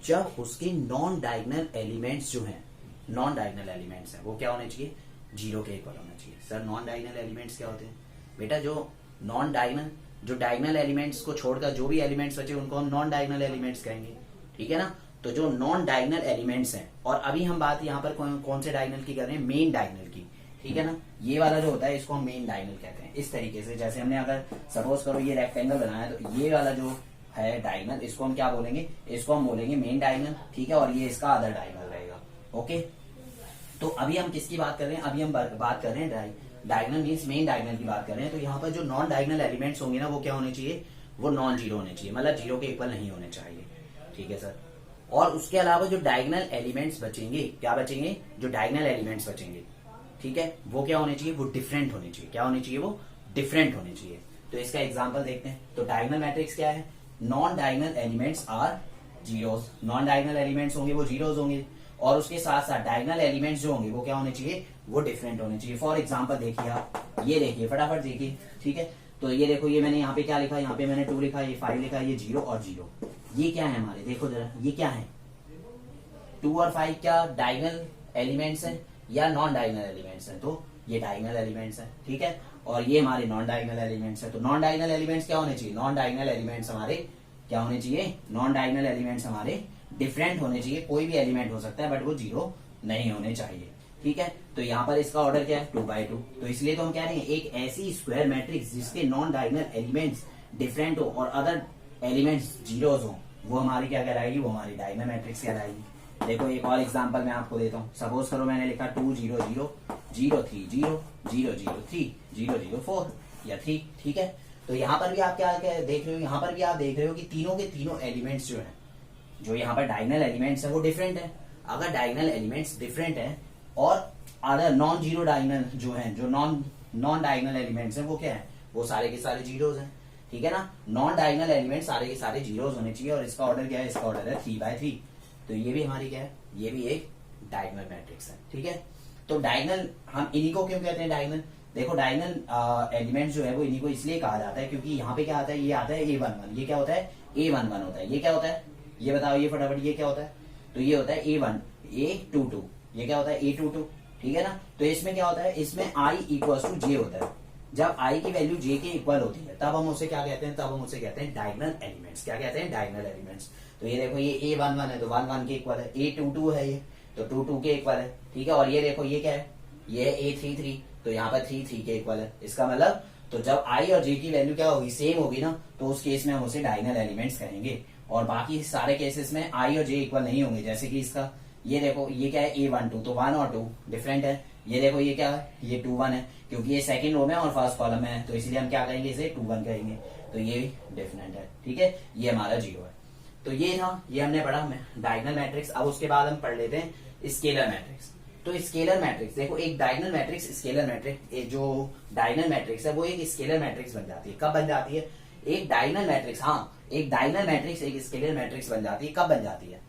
जब उसके नॉन डायगोनल एलिमेंट्स जो हैं, नॉन डायगोनल एलिमेंट्स हैं वो क्या होने चाहिए, जीरो के इक्वल होना चाहिए। सर नॉन डायगोनल एलिमेंट्स क्या होते हैं, बेटा जो नॉन डायगोनल, जो डायगोनल एलिमेंट्स को छोड़कर जो भी एलिमेंट्स बचे उनको हम नॉन डायगोनल एलिमेंट्स कहेंगे, ठीक है ना। तो जो नॉन डायगोनल एलिमेंट्स हैं, और अभी हम बात यहाँ पर कौन से डायगोनल की कर रहे हैं, मेन डायगोनल की, ठीक है ना। ये वाला जो होता है इसको हम मेन डायगोनल कहते हैं। इस तरीके से जैसे हमने अगर सपोज करो ये रेक्टेंगल बनाया, तो ये वाला जो है डायगोनल, इसको हम क्या बोलेंगे, इसको हम बोलेंगे मेन डायगोनल, ठीक है, और ये इसका अदर डायगोनल रहेगा, ओके। तो अभी हम किसकी बात कर रहे हैं, अभी हम बात कर रहे हैं डायगोनल मीन्स मेन डायगोनल की बात कर रहे हैं। तो यहाँ पर जो नॉन डायगोनल एलिमेंट्स होंगे ना वो क्या होने चाहिए, वो नॉन जीरो होने चाहिए, मतलब जीरो के इक्वल नहीं होने चाहिए, ठीक है सर। और उसके अलावा जो डायगोनल एलिमेंट्स बचेंगे, क्या बचेंगे, जो डायगोनल एलिमेंट्स बचेंगे, ठीक है, वो क्या होने चाहिए, वो डिफरेंट होने चाहिए। क्या होने चाहिए, वो डिफरेंट होने चाहिए। तो इसका एग्जांपल देखते हैं। तो डायगोनल मैट्रिक्स क्या है, non diagonal elements are zeros, non diagonal elements होंगे वो जीरोस होंगे, और उसके साथ साथ डायगोनल एलिमेंट्स जो होंगे वो क्या होने चाहिए, वो डिफरेंट होने चाहिए। फॉर एग्जांपल देखिए आप, ये देखिए फटाफट देखिए, ठीक है। तो ये देखो, ये मैंने यहाँ पे क्या लिखा, यहाँ पे मैंने 2 लिखा, ये 5 लिखा, ये 0 और 0, ये क्या है हमारे, देखो जरा ये क्या है, 2 और 5 क्या डायगोनल एलिमेंट्स हैं या नॉन डायगोनल एलिमेंट्स हैं, तो ये डायगोनल एलिमेंट्स हैं, ठीक है। और ये हमारे नॉन डायगोनल एलिमेंट्स हैं। तो नॉन डायगोनल एलिमेंट्स क्या होने चाहिए, नॉन डायगोनल एलिमेंट्स हमारे क्या होने चाहिए, नॉन डायगोनल एलिमेंट्स हमारे डिफरेंट होने चाहिए। कोई भी एलिमेंट हो सकता है बट वो जीरो नहीं होने चाहिए, ठीक है। तो यहाँ पर इसका ऑर्डर क्या है, 2/2। तो इसलिए तो हम कह रहे हैं एक ऐसी स्क्वायर मैट्रिक्स जिसके नॉन डायगोनल एलिमेंट्स डिफरेंट हो और अदर एलिमेंट्स जीरोस हो, वो हमारी क्या कहलाएगी, वो हमारी डायगोनल मैट्रिक्स कहलाएगी। देखो एक और एग्जांपल मैं आपको देता हूँ। सपोज करो मैंने लिखा 2 0 0 0 3 0 0 0 3 0 0 4 या 3, ठीक है। तो यहाँ पर भी आप क्या देख रहे हो, यहाँ पर भी आप देख रहे हो कि तीनों के तीनों एलिमेंट्स जो हैं, जो यहाँ पर डायगोनल एलिमेंट्स है वो डिफरेंट है। अगर डायगोनल एलिमेंट्स डिफरेंट है और अदर नॉन जीरो डायगोनल जो है, जो नॉन डायगोनल एलिमेंट्स हैं वो क्या है, वो सारे के सारे जीरोस हैं, ठीक है ना। नॉन डायगोनल एलिमेंट सारे के सारे जीरोस होने चाहिए, और इसका ऑर्डर क्या है, इसका ऑर्डर है 3/3। तो ये भी हमारी क्या है, ये भी एक डायगोनल मैट्रिक्स है, ठीक है। तो डायगोनल हम इन्हीं को क्यों कहते हैं डायगोनल, देखो डायगोनल एलिमेंट्स जो है वो इन्हीं को इसलिए कहा जाता है क्योंकि यहाँ पे क्या आता है, ये आता है A11, ये क्या होता है A11 होता है, ये क्या होता है, ये बताओ ये फटाफट, ये क्या होता है, तो ये होता है A1 A22, ये क्या होता है A22, ठीक है ना। तो इसमें क्या होता है, इसमें I = J होता है। जब I की वैल्यू J के इक्वल होती है तब हम उसे क्या कहते हैं, तब हम उसे कहते हैं डायगोनल एलिमेंट्स। क्या कहते हैं, डायगोनल एलिमेंट्स। तो ये देखो ये A11 है तो 1 1 के इक्वल है, A22 है ये तो 2 2 के इक्वल है, ठीक है। और ये देखो ये क्या है, ये A33, तो यहाँ पर 3 3 के इक्वल है। इसका मतलब तो जब I और J की वैल्यू क्या होगी, सेम होगी ना, तो उस केस में हम उसे डायगोनल एलिमेंट्स कहेंगे। और बाकी सारे केसेस में I और J इक्वल नहीं होंगे, जैसे कि इसका ये देखो ये क्या है A12, तो 1 और 2 डिफरेंट है। ये देखो ये क्या है, ये 2 1 है, क्योंकि ये सेकंड रो में और फर्स्ट कॉलम में है, तो इसलिए हम क्या कहेंगे, इसे 2 1 कहेंगे। तो ये भी डिफरेंट है, ठीक है, ये हमारा 0 है। तो ये था, ये हमने पढ़ा डायगोनल मैट्रिक्स। अब उसके बाद हम पढ़ लेते हैं स्केलर मैट्रिक्स। तो स्केलर मैट्रिक्स देखो, एक डायगोनल मैट्रिक्स, स्केलर मैट्रिक्स, जो डायगोनल मैट्रिक्स है वो एक स्केलर मैट्रिक्स बन जाती है। कब बन जाती है, एक डायगोनल मैट्रिक्स, हाँ एक डायगोनल मैट्रिक्स एक स्केलर मैट्रिक्स बन जाती है। कब बन जाती है,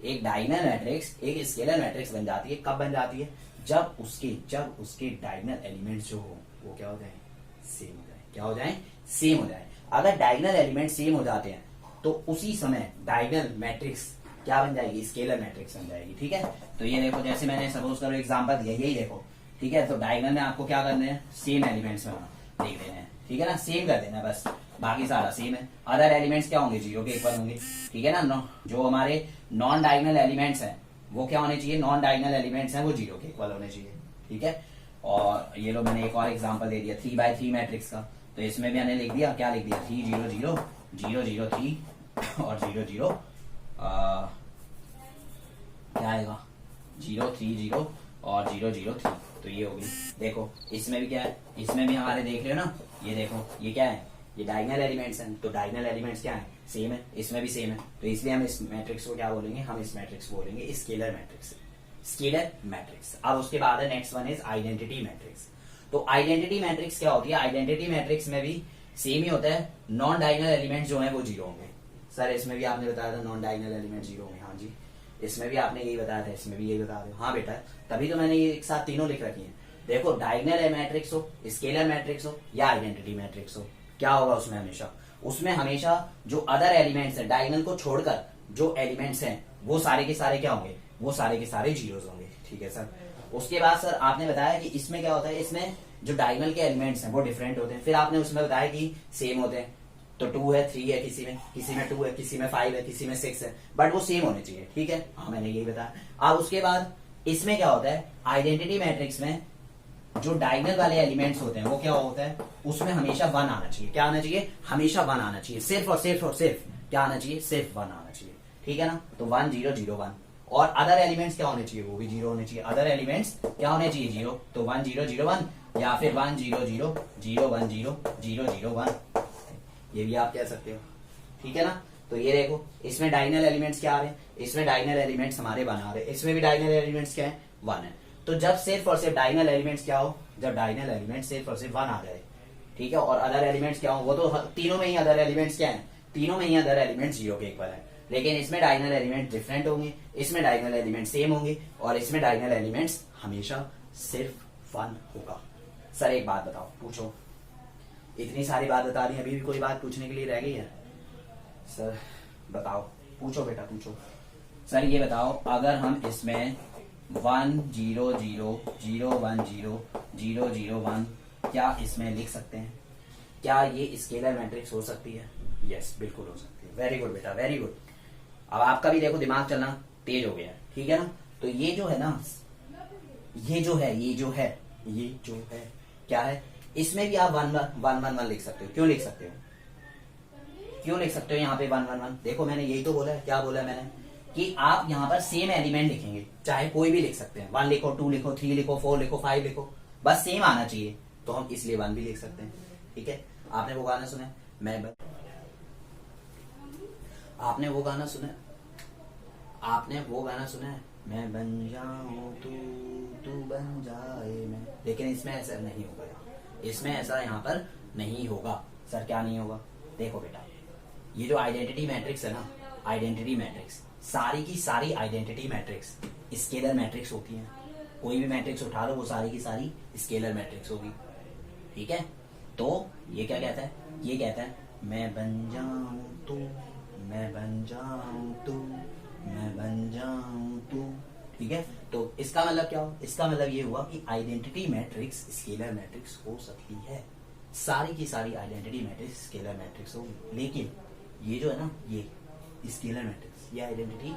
एक डायगोनल मैट्रिक्स एक स्केलर मैट्रिक्स बन जाती है। कब बन जाती है, जब उसके डायगोनल एलिमेंट्स जो हो वो क्या होते हैं, सेम होते हैं। क्या हो जाए, सेम हो जाए। अगर डायगोनल एलिमेंट सेम हो जाते हैं तो उसी समय डायगोनल मैट्रिक्स क्या बन जाएगी, स्केलर मैट्रिक्स बन जाएगी। ठीक है, तो ये देखो जैसे मैंने सपोज करो एग्जांपल दिया, यही देखो। ठीक है, तो डायगोनल में आपको क्या करना है, सेम एलिमेंट्स लिख देने हैं। ठीक है ना, सेम कर देना बस, बाकी सारा सेम है। अदर एलिमेंट्स क्या होंगे, जीरो के इक्वल होंगे। ठीक है ना, जो हमारे नॉन डायगोनल एलिमेंट्स हैं वो क्या होने चाहिए, नॉन डायगोनल एलिमेंट्स हैं वो जीरो के इक्वल होने चाहिए। ठीक है, और ये लो मैंने एक और एग्जांपल दे दिया 3x3 मैट्रिक्स का, तो इसमें भी मैंने लिख दिया, क्या लिख दिया, 3 0 0 0 0 3 और 0 0 क्या आएगा, 0 3 0 और 0 0 3। तो ये होगी, देखो इसमें भी क्या है, इसमें भी हमारे देख रहे हो ना, ये देखो ये क्या है, ये डायगोनल एलिमेंट्स हैं। तो डायगोनल एलिमेंट्स क्या है, सेम है, इसमें भी सेम है। तो इसलिए हम इस मैट्रिक्स को क्या बोलेंगे, हम इस मैट्रिक्स को बोलेंगे स्केलर मैट्रिक्स, स्केलर मैट्रिक्स। अब उसके बाद है next one is identity matrix. तो आइडेंटिटी मैट्रिक्स क्या होती है, आइडेंटिटी मैट्रिक्स में भी सेम ही होता है, नॉन डायगोनल एलिमेंट्स जो है वो जीरो होंगे। सर इसमें भी आपने बताया था नॉन डायगोनल एलिमेंट जीरो होंगे, हाँ जी, इसमें भी आपने यही बताया था, इसमें भी यही बता दो। हाँ बेटा, तभी तो मैंने ये एक साथ तीनों लिख रखी है। देखो डायगोनल मैट्रिक्स हो, स्केलर मैट्रिक्स हो या आइडेंटिटी मैट्रिक्स हो, क्या होगा उसमें हमेशा जो अदर एलिमेंट्स हैं, डायगोनल को छोड़कर जो एलिमेंट्स हैं वो सारे के सारे क्या होंगे, वो सारे के सारे जीरोस होंगे। ठीक है सर, उसके बाद सर आपने बताया कि इसमें क्या होता है, इसमें जो डायगोनल के एलिमेंट्स हैं वो डिफरेंट होते हैं। फिर आपने उसमें बताया कि सेम होते हैं, तो 2 है 3 है, किसी में 2 है, किसी में 5 है, किसी में 6 है, बट वो सेम होने चाहिए। ठीक है, हाँ मैंने यही बताया। अब उसके बाद इसमें क्या होता है, आइडेंटिटी मैट्रिक्स में जो डायगोनल वाले एलिमेंट्स होते हैं वो क्या होता है, उसमें हमेशा 1 आना चाहिए। क्या आना चाहिए, हमेशा 1 आना चाहिए, सिर्फ और सिर्फ और सिर्फ क्या आना चाहिए, सिर्फ 1 आना चाहिए। ठीक है ना, तो 1 0 0 1। और अदर एलिमेंट्स क्या होने चाहिए, वो भी जीरो होने चाहिए। अदर एलिमेंट्स क्या होने चाहिए, जीरो। तो 1 0 0 1 या फिर 1 0 0 0 1 0 0 0 1, ये भी आप कह सकते हो। ठीक है ना, तो ये देखो इसमें डायगोनल एलिमेंट्स क्या आ रहे हैं, इसमें डायगोनल एलिमेंट्स हमारे 1 आ रहे हैं, इसमें भी डायगोनल एलिमेंट्स क्या है, 1 है। तो जब सिर्फ और सिर्फ डायगोनल एलिमेंट्स क्या हो, जब डायगोनल एलिमेंट्स सिर्फ और सिर्फ 1 आ जाए, ठीक है, और अदर एलिमेंट्स क्या हो, वो तो तीनों में ही अदर एलिमेंट्स क्या है, तीनों में ही अदर एलिमेंट्स जीरो के इक्वल है। लेकिन इसमें डायगोनल एलिमेंट डिफरेंट होंगे, इसमें डायगोनल एलिमेंट सेम होंगे, और इसमें डायगोनल एलिमेंट्स हमेशा सिर्फ 1 होगा। सर एक बात बताओ, पूछो, इतनी सारी बात बता दी, अभी भी कोई बात पूछने के लिए रह गई है? सर बताओ, पूछो बेटा पूछो। सर ये बताओ, अगर हम इसमें 1 0 0 0 1 0 0 0 1 क्या इसमें लिख सकते हैं? क्या ये स्केलर मैट्रिक्स हो सकती है? यस बिल्कुल हो सकती है। वेरी गुड बेटा, वेरी गुड। अब आपका भी देखो दिमाग चलना तेज हो गया है। ठीक है ना, तो ये जो है ना, ये जो है क्या है, इसमें भी आप 1 1 1 1 लिख सकते हो। क्यों लिख सकते हो, क्यों लिख सकते हो यहाँ पे 1 1 1? देखो मैंने यही तो बोला है, क्या बोला है मैंने, कि आप यहाँ पर सेम एलिमेंट लिखेंगे, चाहे कोई भी लिख सकते हैं, 1 लिखो, 2 लिखो, 3 लिखो, 4 लिखो, 5 लिखो, बस सेम आना चाहिए, तो हम इसलिए 1 भी लिख सकते हैं। ठीक है, आपने वो गाना सुना है, आपने वो गाना सुना है, मैं बन जाऊं तू बन जाए मैं, लेकिन इसमें ऐसा नहीं होगा, इसमें ऐसा यहाँ पर नहीं होगा। सर क्या नहीं होगा? देखो बेटा, ये जो आइडेंटिटी मैट्रिक्स है ना, आइडेंटिटी मैट्रिक्स, सारी की सारी आइडेंटिटी मैट्रिक्स स्केलर मैट्रिक्स होती हैं। कोई भी मैट्रिक्स उठा लो, वो सारी की सारी स्केलर मैट्रिक्स होगी। ठीक है, तो ये क्या कहता है, ये कहता है मैं बन जाऊं तू, मैं बन जाऊं तू, मैं बन जाऊं तू। ठीक है, तो इसका मतलब क्या हो, इसका मतलब ये हुआ कि आइडेंटिटी मैट्रिक्स स्केलर मैट्रिक्स हो सकती है, सारी की सारी आइडेंटिटी मैट्रिक्स स्केलर मैट्रिक्स होगी। लेकिन ये जो है ना, ये स्केलर मैट्रिक्स, ये आइडेंटिटी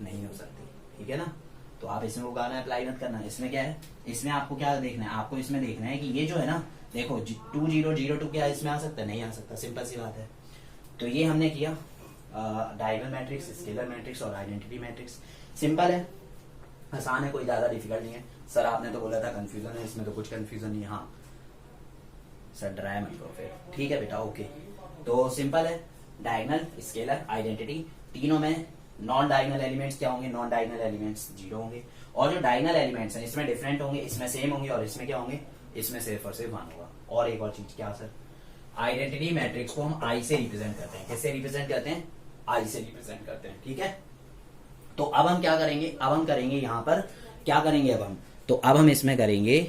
नहीं हो सकती। ठीक है ना, तो आप इसमें वो गाना अप्लाई मत करना। इसमें क्या है, इसमें आपको क्या देखना है, आपको इसमें देखना है कि ये जो है ना, देखो 2 0 0 2 क्या इसमें आ सकता है? नहीं आ सकता, सिंपल सी बात है। तो ये हमने किया डायगोनल मैट्रिक्स, स्केलर मैट्रिक्स और आइडेंटिटी मैट्रिक्स। सिंपल है, आसान है, कोई ज्यादा डिफिकल्ट नहीं है। सर आपने तो बोला था कंफ्यूजन है, इसमें तो कुछ कंफ्यूजन नहीं है। हाँ सर डराया मत करो फिर, ठीक है बेटा, ओके। तो सिंपल है, डायगोनल, स्केलर, आइडेंटिटी, तीनों में नॉन डायगोनल एलिमेंट्स क्या होंगे, नॉन डायगोनल एलिमेंट्स जीरो होंगे, और जो डायगोनल एलिमेंट्स हैं इसमें डिफरेंट होंगे, इसमें सेम होंगे, और इसमें क्या होंगे, इसमें सिर्फ और सिर्फ 1 होगा। और एक और चीज क्या सर, आइडेंटिटी मैट्रिक्स को हम आई से रिप्रेजेंट करते हैं। कैसे रिप्रेजेंट करते हैं? आई से रिप्रेजेंट करते हैं। ठीक है, तो अब हम क्या करेंगे, अब हम करेंगे यहाँ पर क्या करेंगे, अब हम इसमें करेंगे,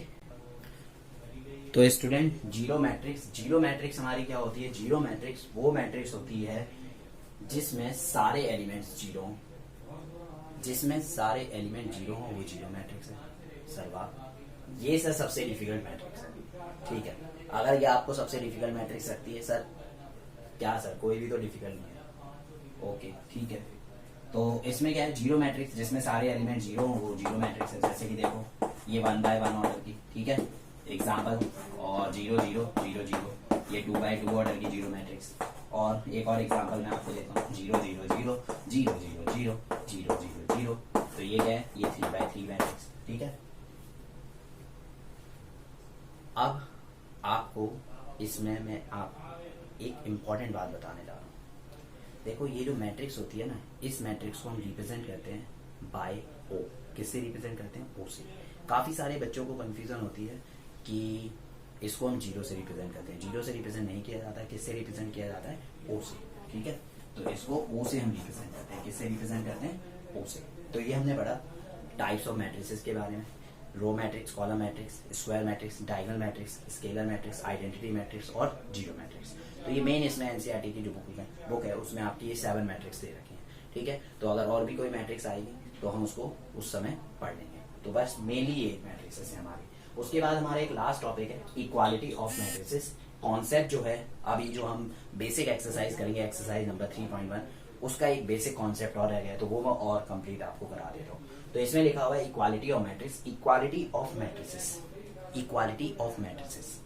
तो स्टूडेंट जीरो मैट्रिक्स हमारी क्या होती है? जीरो मैट्रिक्स वो मैट्रिक्स होती है जिसमें सारे एलिमेंट्स जीरो हों, जिसमें सारे एलिमेंट जीरो हों, वो जीरो मैट्रिक्स है। सर वाह, ये सर सबसे डिफिकल्ट मैट्रिक्स है। ठीक है, अगर ये आपको सबसे डिफिकल्ट मैट्रिक्स लगती है सर, क्या सर कोई भी तो डिफिकल्ट नहीं है। ओके ठीक है, तो इसमें क्या है? जीरो मैट्रिक्स जिसमें सारे एलिमेंट जीरो हों, वो जीरो मैट्रिक्स है। जैसे कि देखो ये 1 by 1 ऑर्डर की, ठीक है, एग्जाम्पल, और 0 0 0 0, ये 2 by 2 ऑर्डर की जीरो मैट्रिक्स। और एक और एग्जाम्पल मैं आपको देता हूँ, 0 0 0 0 0 0 0 0 0, तो ये क्या है? ये 3 by 3 मैट्रिक्स। ठीक है, अब आपको इसमें मैं आप एक इम्पॉर्टेंट बात बताने जा रहा हूँ। देखो ये जो मैट्रिक्स होती है ना, इस मैट्रिक्स को हम रिप्रेजेंट करते हैं बाय ओ। किससे रिप्रेजेंट करते हैं? ओ से। काफी सारे बच्चों को कंफ्यूजन होती है कि इसको हम जीरो से रिप्रेजेंट करते हैं। जीरो से रिप्रेजेंट नहीं किया जाता है, किससे रिप्रेजेंट किया जाता है? ओ से। ठीक है, तो इसको ओ से हम रिप्रेजेंट करते हैं। किससे रिप्रेजेंट करते हैं? ओ से। तो ये हमने पढ़ा टाइप्स ऑफ मैट्रिसेस के बारे में, row matrix, column matrix, square matrix, diagonal matrix, scalar matrix, identity matrix और जीरो मैट्रिक्स। तो ये मेन इसमें एनसीईआरटी की जो बुक है उसमें आपकी ये 7 मैट्रिक्स दे रखे हैं। ठीक है, तो अगर और भी कोई मैट्रिक्स आएगी तो हम उसको उस समय पढ़ लेंगे। तो बस मेनली ये मैट्रिक्स है हमारी। उसके बाद हमारा एक लास्ट टॉपिक है इक्वालिटी ऑफ मैट्रिसेस। कॉन्सेप्ट जो है अभी जो हम बेसिक एक्सरसाइज करेंगे, एक्सरसाइज नंबर 3.1, उसका एक बेसिक कॉन्सेप्ट और रह गया, तो वो मैं और कंप्लीट आपको करा देता हूँ। तो इसमें लिखा हुआ है equality of matrix, equality of matrices, equality of matrices.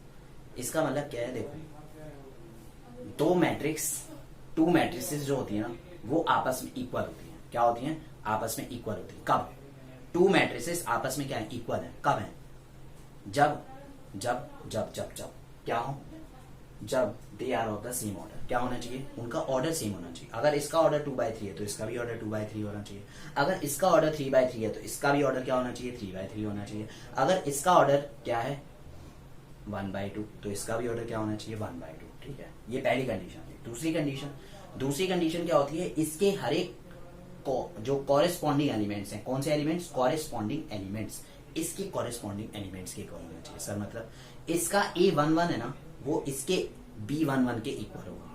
इसका मतलब क्या है? देखो दो मैट्रिक्स, टू मैट्रिसेस जो होती है ना, वो आपस में इक्वल होती है। क्या होती है? आपस में इक्वल होती है। कब? टू मैट्रिसेस आपस में क्या है? इक्वल है। कब है? जब जब जब जब जब क्या हो? जब they are of the same order. क्या होना चाहिए? उनका ऑर्डर सेम होना चाहिए। अगर इसका ऑर्डर 2/3 है तो इसका भी ऑर्डर 2/3 होना चाहिए। अगर इसका ऑर्डर 3/3 है तो इसका भी ऑर्डर क्या होना चाहिए? 3/3 होना चाहिए। अगर इसका ऑर्डर क्या है? 1/2, तो इसका भी ऑर्डर क्या होना चाहिए? 1/2। ठीक है, ये पहली कंडीशन है। दूसरी कंडीशन क्या होती है? इसके हर एक जो कॉरेस्पॉन्डिंग एलिमेंट्स हैं, कौन से एलिमेंट्स? कॉरेस्पॉन्डिंग एलिमेंट्स, इसके कॉरेस्पॉन्डिंग एलिमेंट्स के इक्वल होना चाहिए। सर मतलब इसका A11 है ना, वो इसके B11 के इक्वल होगा।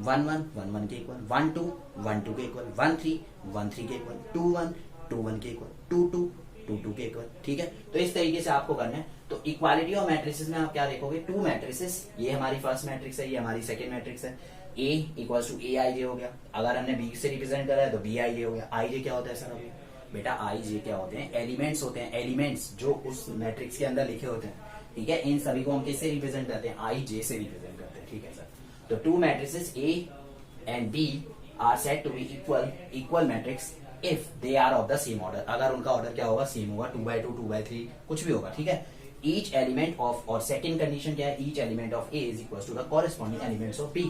1 1 1 1 के इक्वल, 1 2 1 2 के इक्वल, 1 3 1 3 के इक्वल, 2 1 2 1 के इक्वल, 2 2 2 2 के इक्वल। ठीक है, तो इस तरीके से आपको करना है। तो इक्वालिटी ऑफ मैट्रिसेस में आप क्या देखोगे? टू मैट्रिसेस, ये हमारी फर्स्ट मैट्रिक्स है, ये हमारी सेकंड मैट्रिक्स है। A इक्वल्स टू AIJ हो गया। अगर हमने B से रिप्रेजेंट करा है तो BIJ हो गया। IJ क्या होता है सर? अभी बेटा IJ क्या होते हैं? एलिमेंट्स होते हैं, एलिमेंट्स जो उस मैट्रिक्स के अंदर लिखे होते हैं। ठीक है, इन सभी को हम किससे रिप्रेजेंट करते हैं? IJ से रिप्रेजेंट करते हैं। ठीक है सर, तो two matrices A and B are said to be equal matrix if they are of the same order. अगर उनका ऑर्डर क्या होगा? सेम होगा, 2/2 2/3 कुछ भी होगा। ठीक है, ईच एलिमेंट ऑफ, और सेकंड कंडीशन क्या है? Each element of A is equal to the corresponding elements of B।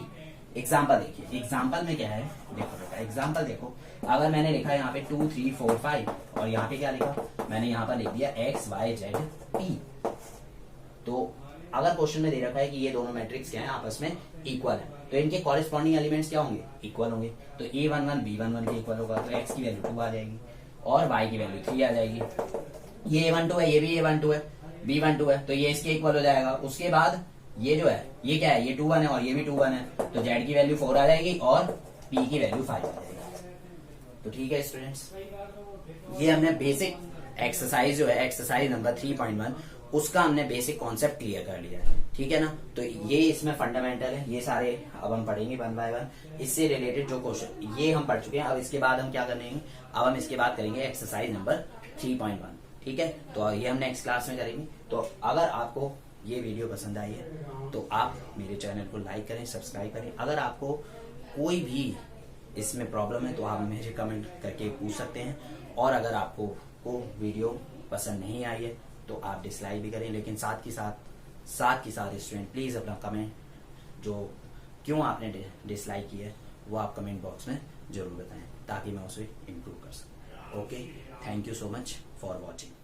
Example देखिए, एग्जाम्पल में क्या है? देखो बेटा, एग्जाम्पल देखो, अगर मैंने लिखा यहाँ पे 2 3 4 5 और यहाँ पे क्या लिखा? मैंने यहाँ पर लिख दिया X Y Z P। तो अगर क्वेश्चन में दे रखा है कि ये दोनों मैट्रिक्स क्या है? आपस में इक्वल है, तो इनके कॉरेस्पॉन्डिंग एलिमेंट्स क्या होंगे? इक्वल होंगे। तो A11 B11 के इक्वल होगा, तो X की वैल्यू 2 आ जाएगी और Y की वैल्यू 3 आ जाएगी। ये A12 है, ये भी A12 है, B12 है, तो ये इसके इक्वल हो जाएगा। उसके बाद ये जो है, ये क्या है? ये 2 1 है और ये भी 2 1 है, तो Z की वैल्यू 4 आ जाएगी और P की वैल्यू 5 आ जाएगी। तो ठीक है स्टूडेंट्स, ये हमने बेसिक एक्सरसाइज जो है, एक्सरसाइज नंबर 3.1, उसका हमने बेसिक कॉन्सेप्ट क्लियर कर लिया है। ठीक है ना, तो ये इसमें फंडामेंटल है, ये सारे अब हम पढ़ेंगे 1 by 1। इससे रिलेटेड जो क्वेश्चन ये हम पढ़ चुके हैं। अब इसके बाद हम क्या करेंगे? अब हम इसके बाद करेंगे एक्सरसाइज नंबर 3.1। ठीक है, तो ये हम नेक्स्ट क्लास में करेंगे। तो अगर आपको ये वीडियो पसंद आई है तो आप मेरे चैनल को लाइक करें, सब्सक्राइब करें। अगर आपको कोई भी इसमें प्रॉब्लम है तो आप मुझे कमेंट करके पूछ सकते हैं, और अगर आपको को वीडियो पसंद नहीं आई है तो आप डिसलाइक भी करें। लेकिन साथ के साथ स्टूडेंट प्लीज अपना कमेंट जो क्यों आपने डिसलाइक किया है वो आप कमेंट बॉक्स में जरूर बताएं, ताकि मैं उसे इम्प्रूव कर सकूं। Okay, thank you so much for watching.